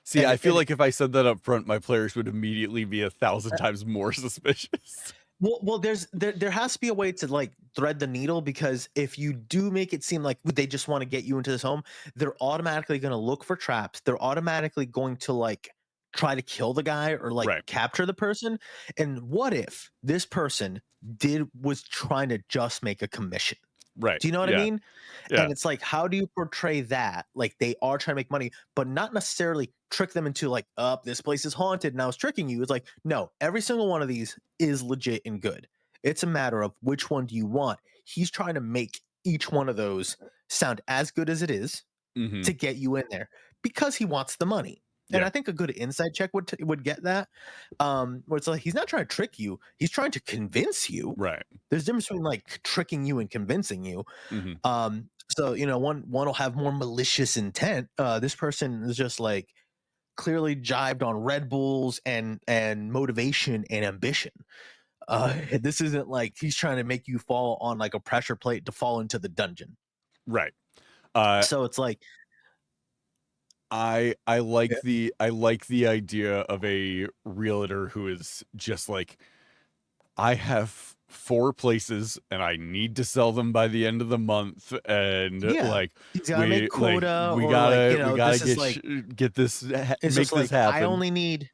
See, I feel like if I said that up front, my players would immediately be 1,000 times more suspicious. Well, there has to be a way to like thread the needle, because if you do make it seem like they just want to get you into this home, they're automatically going to look for traps. They're automatically going to like try to kill the guy or like capture the person. And what if this person was trying to just make a commission? Right. Do you know what I mean? Yeah. And it's like, how do you portray that? Like they are trying to make money, but not necessarily trick them into like, this place is haunted and I was tricking you. It's like, no, every single one of these is legit and good. It's a matter of which one do you want. He's trying to make each one of those sound as good as it is to get you in there because he wants the money. And I think a good inside check would get that. Where it's like, he's not trying to trick you. He's trying to convince you. Right. There's a difference between like tricking you and convincing you. So, one will have more malicious intent. This person is just like clearly jibed on Red Bulls and motivation and ambition. This isn't like he's trying to make you fall on like a pressure plate to fall into the dungeon. Right. So it's like, I like the idea of a realtor who is just like, I have 4 places and I need to sell them by the end of the month, and like he's gotta make quota, we or gotta like, we this gotta get this make this this happen. I only need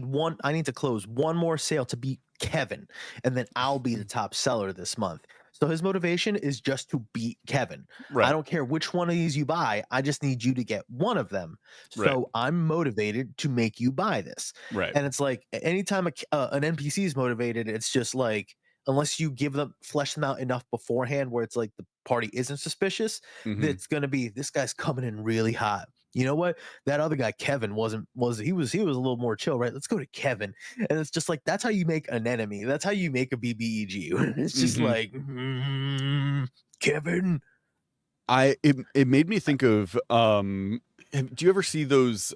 one. I need to close one more sale to beat Kevin, and then I'll be the top seller this month. So his motivation is just to beat Kevin. Right. I don't care which one of these you buy. I just need you to get one of them. So I'm motivated to make you buy this. Right. And it's like anytime an NPC is motivated, it's just like, unless you flesh them out enough beforehand where it's like the party isn't suspicious, it's going to be, this guy's coming in really hot. You know what? That other guy, Kevin, he was a little more chill, right? Let's go to Kevin. And it's just like, that's how you make an enemy. That's how you make a BBEG. It's just like, Kevin. It made me think of, do you ever see those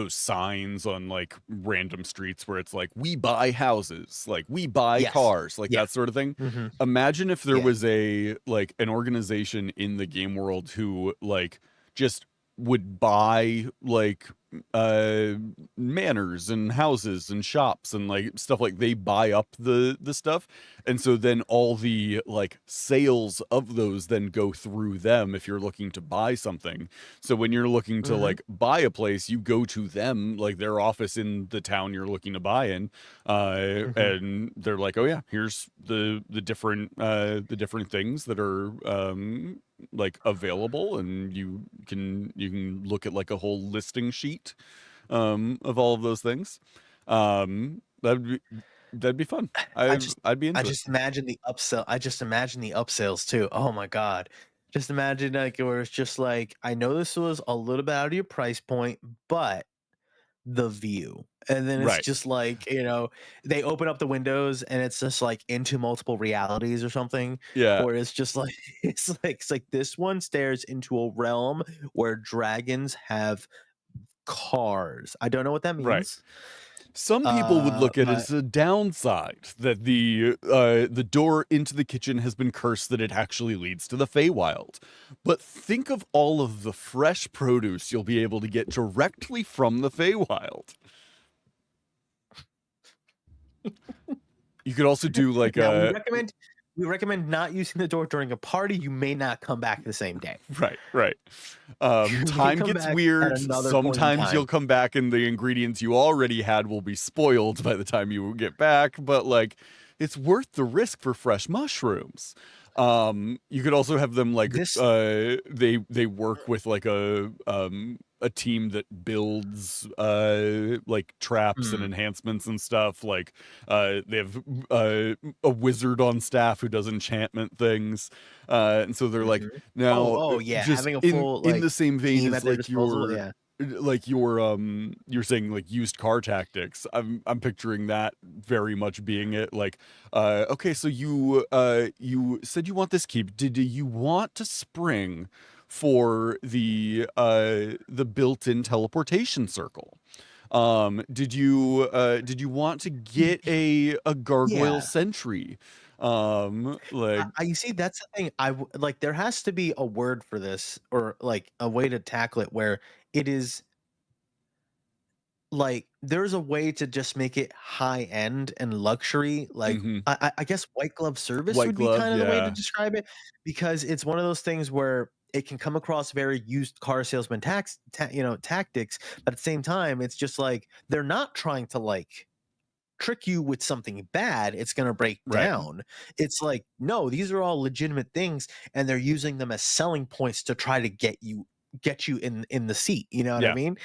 signs on like random streets where it's like, we buy houses, like we buy cars, like that sort of thing? Imagine if there was an organization in the game world who like just would buy like manors and houses and shops and like stuff, like they buy up the stuff, and so then all the like sales of those then go through them if you're looking to buy something. So when you're looking to like buy a place, you go to them, like their office in the town you're looking to buy in, and they're like, oh yeah, here's the different things that are like available, and you can look at like a whole listing sheet of all of those things. That'd be That'd be fun. I just I'd be I into it. just imagine the upsell. I just imagine the upsells too. Oh my god. Just imagine like where it's just like, I know this was a little bit out of your price point, but the view. And then it's Right. just like, they open up the windows and it's just like into multiple realities or something. Yeah. Or it's just like it's like this one stares into a realm where dragons have cars. I don't know what that Right. means. Some people would look at it But as a downside that the door into the kitchen has been cursed, that it actually leads to the Feywild. But think of all of the fresh produce you'll be able to get directly from the Feywild. You could also do like now a we recommend not using the door during a party. You may not come back the same day. right. You may Time come gets back at weird. another point in Sometimes time. you'll come back and the ingredients you already had will be spoiled by the time you get back, but like it's worth the risk for fresh mushrooms. You could also have them like This they work with like a team that builds like traps and Mm, enhancements and stuff. Like they have a wizard on staff who does enchantment things. And so they're like, mhm. now Oh yeah, just having a full in the same vein team as at their like disposal. Yeah. you're saying like used car tactics. I'm picturing that very much being it. Like okay, so you said you want this keep. Did you want to spring for the built-in teleportation circle? Did you want to get a gargoyle Yeah. sentry? Like You see, that's the thing. Like there has to be a word for this, or like a way to tackle it where it is like there's a way to just make it high end and luxury. Like mhm. I guess white glove service White would be glove, kind of the way to yeah. describe it, because it's one of those things where it can come across very used car salesman tactics, but at the same time, it's just like they're not trying to like trick you with something bad, it's going to break Right. down. It's like, no, these are all legitimate things, and they're using them as selling points to try to get you in the seat. You know what I Yeah. mean?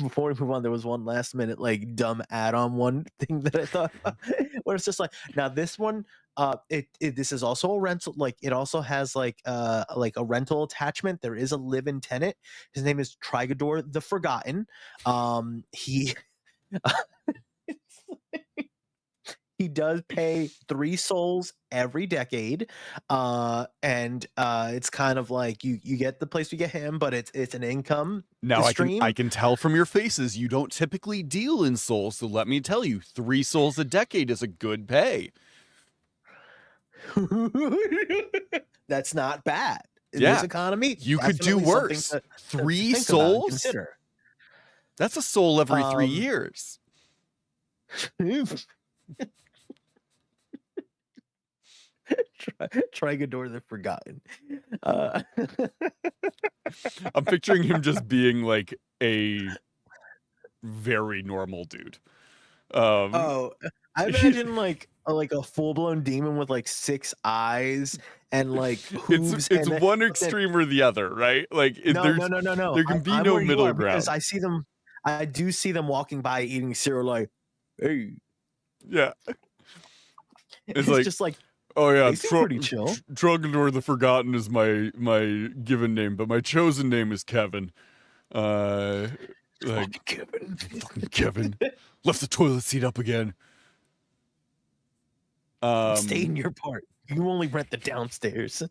Before we move on, there was one last minute like dumb add-on one thing that I thought about, where it's just like, now this one, this is also a rental. Like it also has like a rental attachment. There is a live-in tenant. His name is Trigador the Forgotten. He he does pay 3 souls every decade, and it's kind of like you get the place to get him, but it's an income Now stream. I can tell from your faces you don't typically deal in souls, so let me tell you, 3 souls a decade is a good pay. That's not bad in Yeah. this economy. You could do Definitely something worse. to 3 think about and souls? consider. That's a soul every 3 Um, years. Trigador the Forgotten. I'm picturing him just being like a very normal dude. Oh, I imagine like a full blown demon with like 6 eyes and like hooves. It's and one then- extreme or the other, right? Like no, there's no. there can be I'm no where you middle are, because ground. I see them. I do see them walking by eating cereal. Like, hey, Yeah. it's like, just like, oh yeah, they seem pretty chill. Trogador the Forgotten is my given name, but my chosen name is Kevin. Like Fucking Kevin. fucking Kevin left the toilet seat up again. Stay in your part. You only rent the downstairs.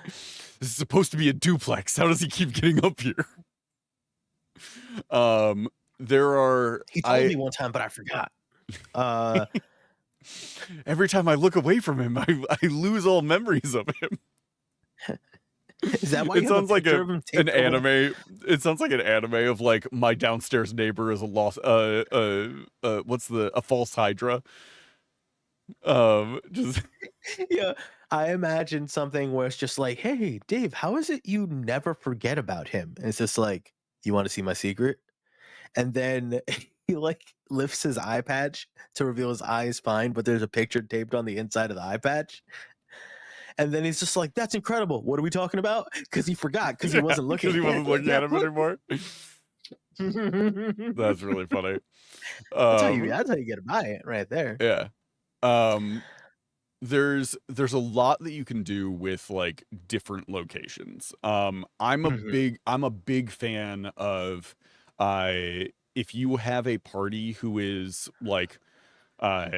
This is supposed to be a duplex. How does he keep getting up here? There are He told me one time, but I forgot. Every time I look away from him, I lose all memories of him. Is that why It you have sounds a like picture of him an taped over- anime. It sounds like an anime of like my downstairs neighbor is a lost a false hydra. Just Yeah, I imagine something where it's just like, hey, Dave, how is it you never forget about him? And it's just like, you want to see my secret? And then he like lifts his eye patch to reveal his eye is fine, but there's a picture taped on the inside of the eye patch. And then he's just like, that's incredible. What are we talking about? Because he forgot, because he wasn't looking. because he wasn't looking at him anymore. That's really funny. That's how you get to buy it right there. Yeah. Um, there's a lot that you can do with like different locations. I'm a big fan of uh if you have a party who is like uh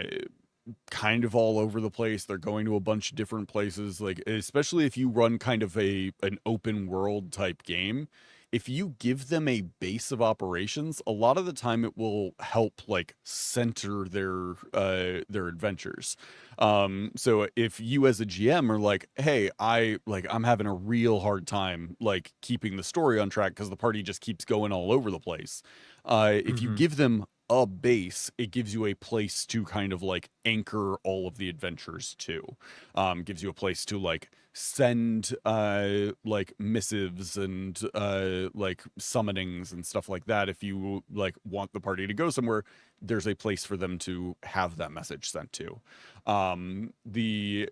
kind of all over the place, they're going to a bunch of different places, like especially if you run kind of an open world type game, if you give them a base of operations, a lot of the time it will help like center their adventures. So if you as a GM are like, hey, I'm having a real hard time like keeping the story on track because the party just keeps going all over the place, if you give them a base, it gives you a place to kind of like anchor all of the adventures to. Gives you a place to like send like missives and like summonings and stuff like that. If you like want the party to go somewhere, there's a place for them to have that message sent to. I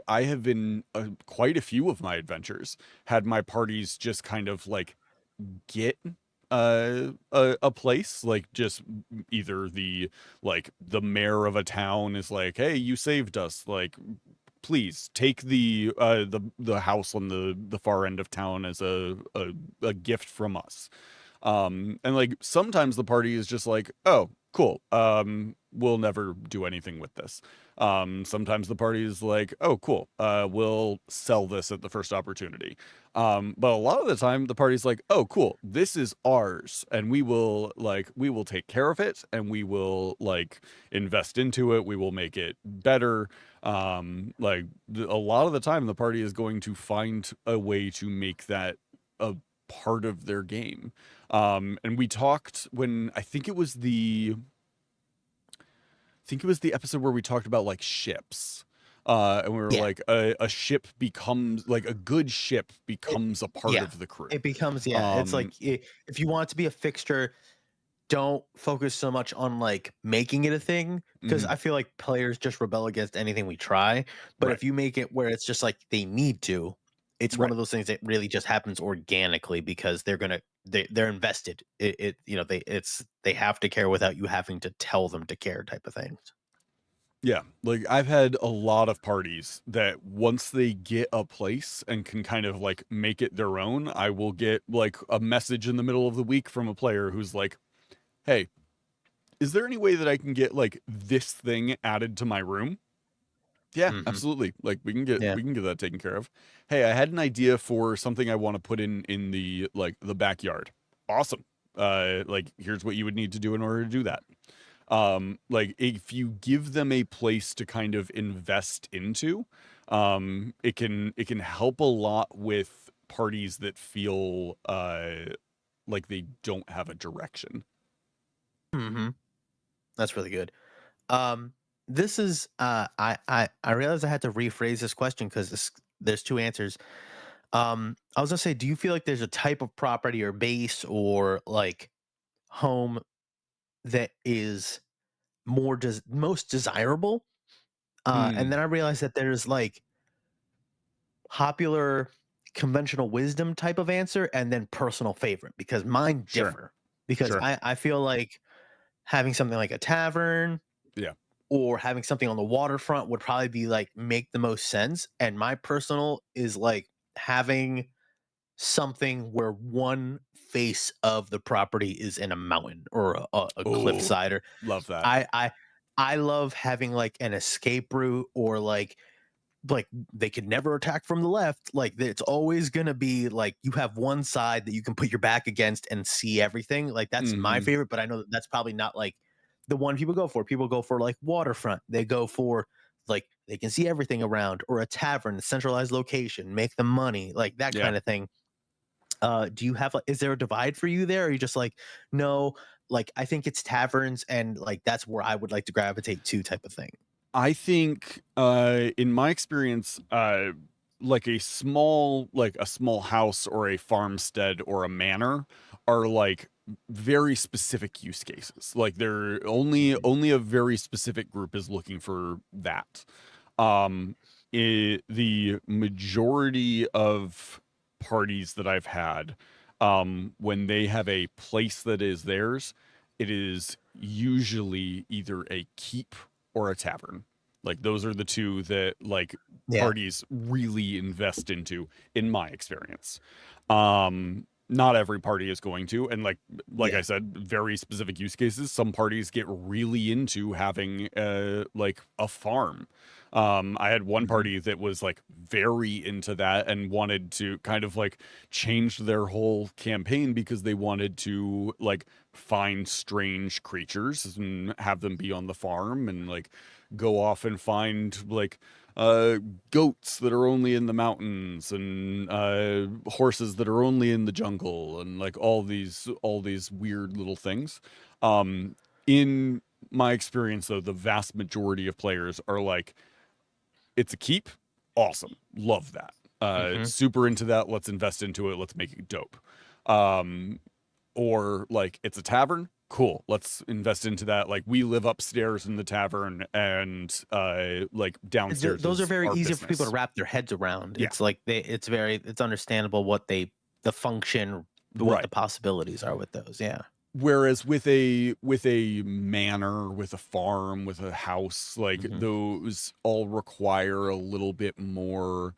have been quite a few of my adventures had my parties just kind of like get a place, like just either the mayor of a town is like, hey, you saved us, like please take the house on the far end of town as a gift from us. And like sometimes the party is just like, oh, cool. We'll never do anything with this. Sometimes the party is like, oh, cool. We'll sell this at the first opportunity. But a lot of the time the party's like, oh, cool. This is ours, and we will take care of it, and we will like invest into it. We will make it better. A lot of the time the party is going to find a way to make that a part of their game. And we talked when I think it was the episode where we talked about like ships. And we were Yeah. like, a ship becomes like a good ship becomes a part yeah. of the crew. It becomes it's like if you want it to be a fixture, don't focus so much on like making it a thing, because I feel like players just rebel against anything we try. But Right. if you make it where it's just like they need to, it's one Right. of those things that really just happens organically because they're invested. They have to care without you having to tell them to care type of things. Yeah, like I've had a lot of parties that once they get a place and can kind of like make it their own, I will get like a message in the middle of the week from a player who's like, hey, is there any way that I can get like this thing added to my room? Yeah, absolutely. Like we can get that taken care of. Hey, I had an idea for something I want to put in the like the backyard. Awesome. Like here's what you would need to do in order to do that. Like if you give them a place to kind of invest into, it can help a lot with parties that feel like they don't have a direction. That's really good. This is I realized I had to rephrase this question because there's two answers. I was gonna say, do you feel like there's a type of property or base or like home that is most desirable? And then I realized that there's like popular conventional wisdom type of answer and then personal favorite, because mine Sure. differ. Because Sure. I feel like having something like a tavern Yeah. or having something on the waterfront would probably be like make the most sense. And my personal is like having something where one face of the property is in a mountain or a cliffside. Or Love that. I love having like an escape route, or like they could never attack from the left. Like it's always gonna be like you have one side that you can put your back against and see everything. Like that's my favorite, but I know that that's probably not like the one people go for. People go for like waterfront. They go for like they can see everything around, or a tavern, a centralized location, make them money, like that kind of thing. Do you have is there a divide for you there? Or are you just like, no, like I think it's taverns and like that's where I would like to gravitate to type of thing? I think in my experience, like a small house or a farmstead or a manor are like very specific use cases. Like they're only a very specific group is looking for that. The majority of parties that I've had, when they have a place that is theirs, it is usually either a keep or a tavern. Like those are the two that like Yeah. parties really invest into, in my experience. Not every party is going to, and like Yeah. I said, very specific use cases. Some parties get really into having like a farm. I had one party that was like very into that and wanted to kind of like change their whole campaign because they wanted to like find strange creatures and have them be on the farm and like go off and find like goats that are only in the mountains and horses that are only in the jungle and like all these weird little things. In my experience though, the vast majority of players are like, it's a keep, awesome, love that, super into that, let's invest into it, let's make it dope. Or like it's a tavern, cool, let's invest into that, like we live upstairs in the tavern and like downstairs Those are is very our easy for people to business. wrap their heads around. Yeah. It's like it's understandable what the function, what Right. the possibilities are with those. Yeah. Whereas with a manor, with a farm, with a house, like Mhm. those all require a little bit more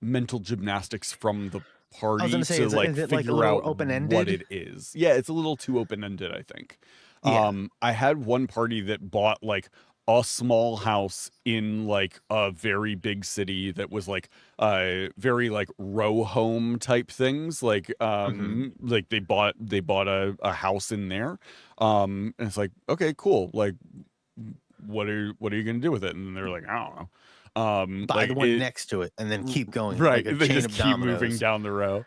mental gymnastics from the I was party gonna say, to like is it like a figure little out open what ended? it is. Yeah, it's a little too open-ended, I think. Yeah. I had one party that bought like a small house in like a very big city that was like very like row home type things, like they bought a house in there, and it's like, okay, cool, like what are you gonna do with it? And they're like, I don't know. Buy the Like one it next to it and then keep going right, like a they chain just of keep moving dominoes. down the row.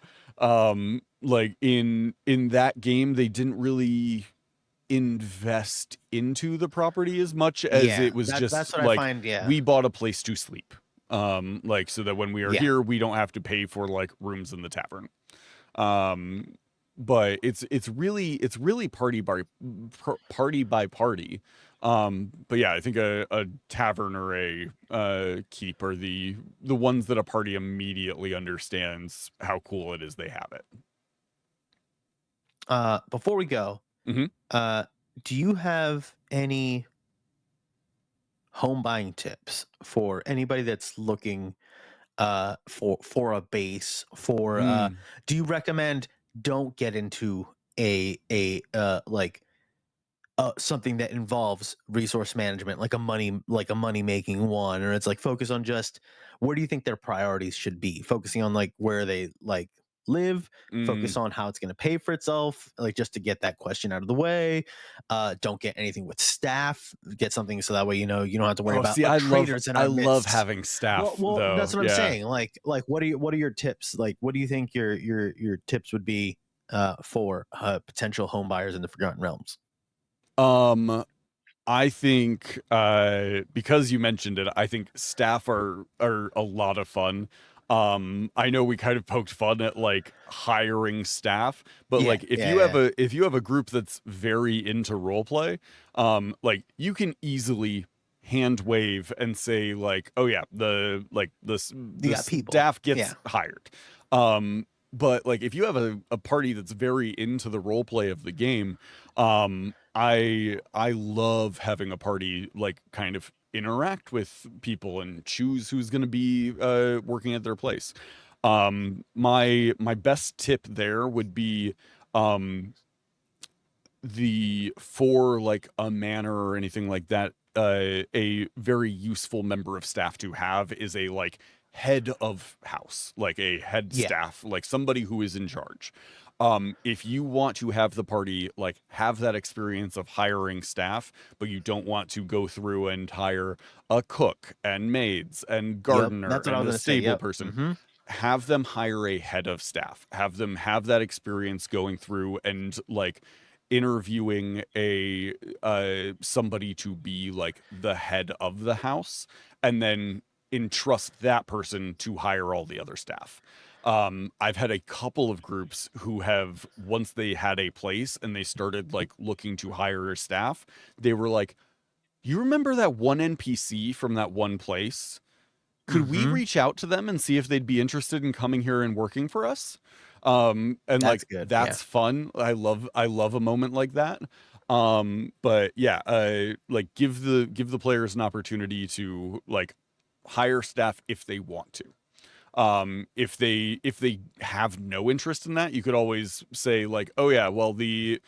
Like in that game they didn't really invest into the property as much as Yeah, it was that's just what I like, find. Yeah. we bought a place to sleep, like so that when we are Yeah. here we don't have to pay for like rooms in the tavern. But it's really party by party. But yeah, I think a tavern or a keep are the ones that a party immediately understands how cool it is they have it. Before we go, Mhm. do you have any home buying tips for anybody that's looking for a base for Mm. do you recommend don't get into like something that involves resource management, like a money making one, or it's like focus on just where do you think their priorities should be, focusing on like where they like live, focus Mm. on how it's going to pay for itself, like just to get that question out of the way. Don't get anything with staff, get something so that way you don't have to worry Oh, about see, traitors in I our love midst. having staff Well, that's though. what I'm Yeah. saying. Like, what are your tips? Like, what do you think your tips would be for potential home buyers in the Forgotten Realms? I think because you mentioned it, I think staff are a lot of fun. I know we kind of poked fun at like hiring staff, but Yeah, like if yeah, you have yeah. a group that's very into role play, like you can easily hand wave and say like, oh yeah, You the got people. staff Yeah, gets hired. But like if you have a party that's very into the role play of the game, I love having a party like kind of interact with people and choose who's going to be working at their place. My best tip there would be the for like a manor or anything like that, a very useful member of staff to have is a like head of house, like a head yeah. staff, like somebody who is in charge. If you want to have the party like have that experience of hiring staff, but you don't want to go through and hire a cook and maids and Yep, gardener that's what I and was a gonna say. stable Yep. person, Hmm. have them hire a head of staff, have them have that experience going through and like interviewing a somebody to be like the head of the house, and then entrust that person to hire all the other staff. I've had a couple of groups who have, once they had a place and they started like looking to hire staff, they were like, you remember that one NPC from that one place? could we Mhm. reach out to them and see if they'd be interested in coming here and working for us? And That's like good. that's fun. I love a moment like that. But yeah, like give the players an opportunity to like hire staff if they want to. If they have no interest in that, you could always say like, oh yeah, well the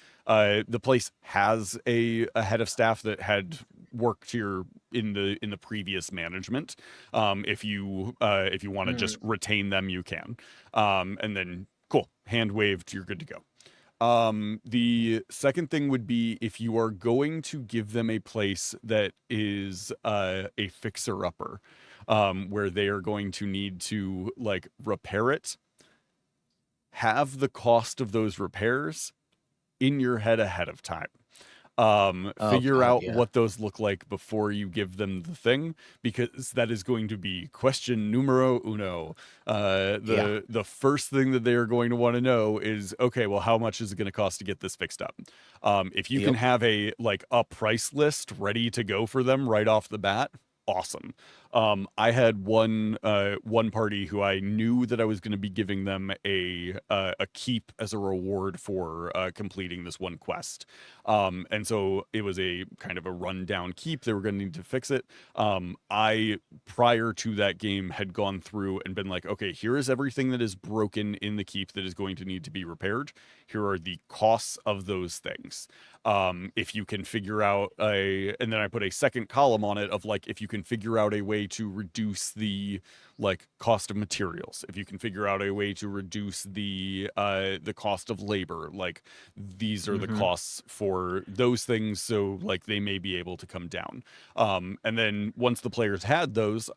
place has a head of staff that had worked here in the previous management. If you want to just Mm. retain them, you can. And then cool, hand waved, you're good to go. The second thing would be if you are going to give them a place that is a fixer upper, where they are going to need to like repair it, have the cost of those repairs in your head ahead of time. Oh Figure God, out yeah. what those look like before you give them the thing, because that is going to be question numero uno. Yeah. The first thing that they are going to want to know is, okay, well, how much is it going to cost to get this fixed up? If you can Yep. have a price list ready to go for them right off the bat, awesome. I had one party who I knew that I was going to be giving them a keep as a reward for completing this one quest. And so it was a kind of a rundown keep. They were going to need to fix it. I, prior to that game, had gone through and been like, okay, here is everything that is broken in the keep that is going to need to be repaired. Here are the costs of those things. If you can figure out and then I put a second column on it of like, if you can figure out a way to reduce the like cost of materials, if you can figure out a way to reduce the cost of labor, like these are the Mhm. costs for those things, so like they may be able to come down. And then once the players had those,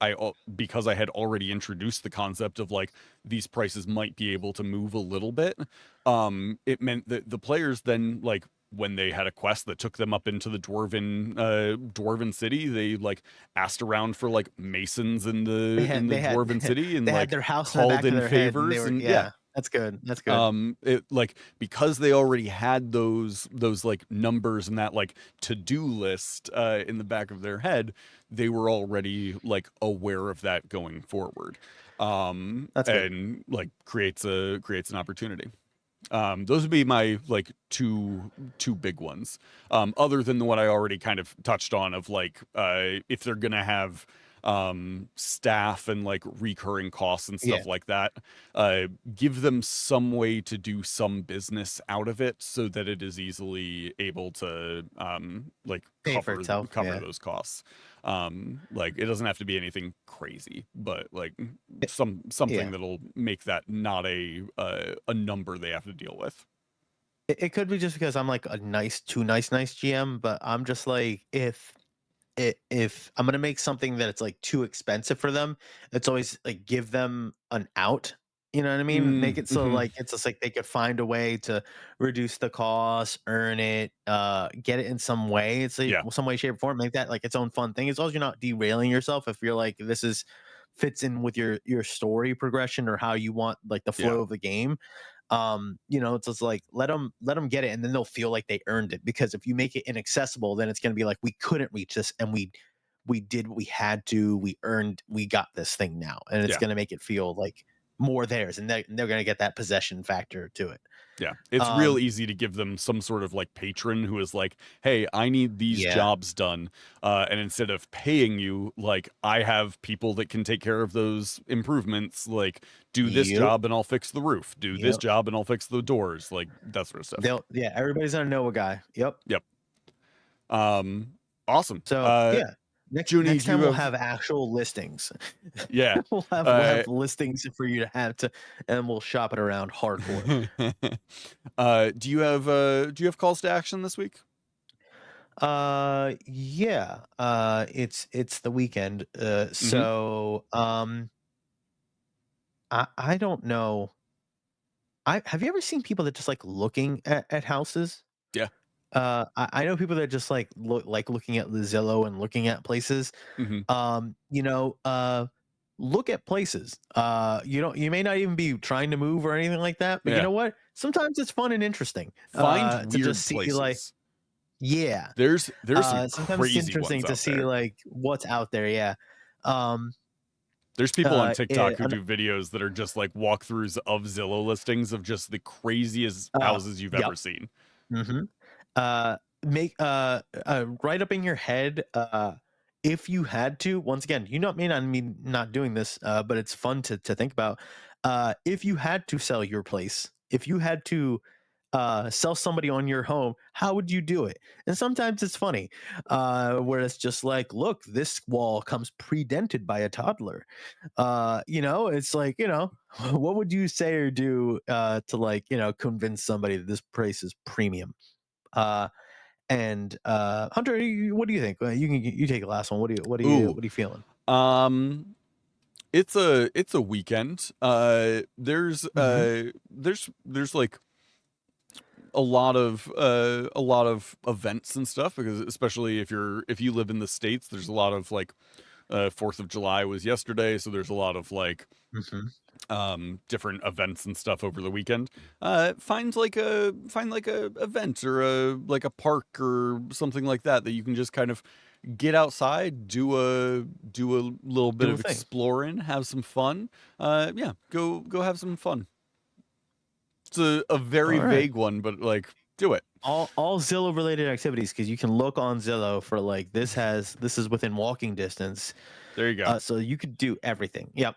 because I had already introduced the concept of like these prices might be able to move a little bit, it meant that the players then like when they had a quest that took them up into the dwarven city, they like asked around for like masons in They the had they had dwarven city and they had like their house in the called back of in their head, and they favors, were and yeah. yeah. That's good. That's good. It like because they already had those like numbers and that like to-do list in the back of their head, they were already like aware of that going forward. That's good. And like creates an opportunity. Those would be my like two big ones. Other than the one I already kind of touched on of like if they're gonna have staff and like recurring costs and Yeah. stuff like that, give them some way to do some business out of it so that it is easily able to like Pay for cover itself. cover Yeah. those costs. Like it doesn't have to be anything crazy, but like Yeah. something that'll make that not a number they have to deal with. It could be just because I'm like a too nice GM, but I'm just like if I'm gonna make something that it's like too expensive for them, it's always like give them an out. You know what I mean? Make it so Mhm. like it's just like they could find a way to reduce the cost, earn it, get it in some way. It's like Yeah, some way, shape, or form. Make that like its own fun thing. As long as you're not derailing yourself. If you're like this is fits in with your story progression or how you want like the yeah, flow of the game, it's just like let them get it, and then they'll feel like they earned it. Because if you make it inaccessible, then it's going to be like we couldn't reach this, and we did what we had to, we got this thing now, and it's yeah. going to make it feel like more theirs, and they're going to get that possession factor to it. Yeah, it's real um easy to give them some sort of like patron who is like, "Hey, I need these yeah. jobs done," and instead of paying you, like I have people that can take care of those improvements. Like, do this Yep. job and I'll fix the roof. Do this Yep. job and I'll fix the doors. Like that sort of stuff. Everybody's gonna know a guy. Yep. Yep. Um, awesome. So yeah, Junie, next do you time we'll have? have actual listings. Yeah. We'll have listings for you to have to, and we'll shop it around hardcore. Do you have calls to action this week? Yeah. It's the weekend. Mm-hmm. So I don't know. I have you ever seen people that just like looking at houses? Yeah. I know people that just like looking at the Zillow and looking at places. Mm-hmm. Um, you know, uh look at places. You may not even be trying to move or anything like that, but you Yeah. know what? Sometimes it's fun and interesting Find to just weird see like places. yeah. There's some Sometimes it's crazy interesting ones to out see there. like what's out there. Yeah. Um, There's people on Uh, TikTok who an- do videos that are just like walkthroughs of Zillow listings of just the craziest houses you've Yep. ever seen. Mm-hmm. Make right up in your head. If you had to, once again, you know, may not mean not doing this, but it's fun to think about. If you had to sell your place, if you had to sell somebody on your home, how would you do it? And sometimes it's funny, where it's just like, look, this wall comes pre-dented by a toddler. You know, it's like, you know, what would you say or do to, like, you know, convince somebody that this price is premium? And Hunter, what do you think? You take the last one. What are Ooh. you feeling? It's a weekend. There's like a lot of events and stuff, because especially if you live in the States, there's a lot of like 4th of July was yesterday, so there's a lot of like different events and stuff over the weekend. Find like a event or a park or something like that you can just kind of get outside, do a little bit Do a of thing. exploring, have some fun. Yeah, go have some fun. It's a very All right. vague one, but like, do it. All Zillow related activities, because you can look on Zillow for like this is within walking distance. There you go. So you could do everything. Yep.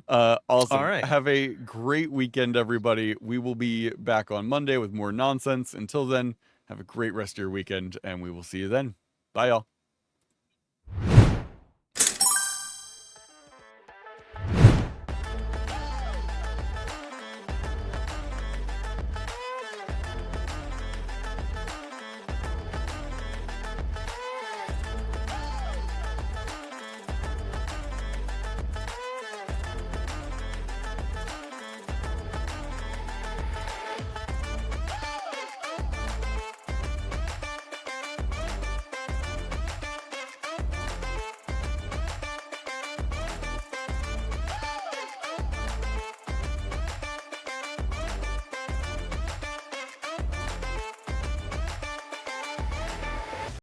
Awesome. All right. Have a great weekend, everybody. We will be back on Monday with more nonsense. Until then, have a great rest of your weekend, and we will see you then. Bye, y'all.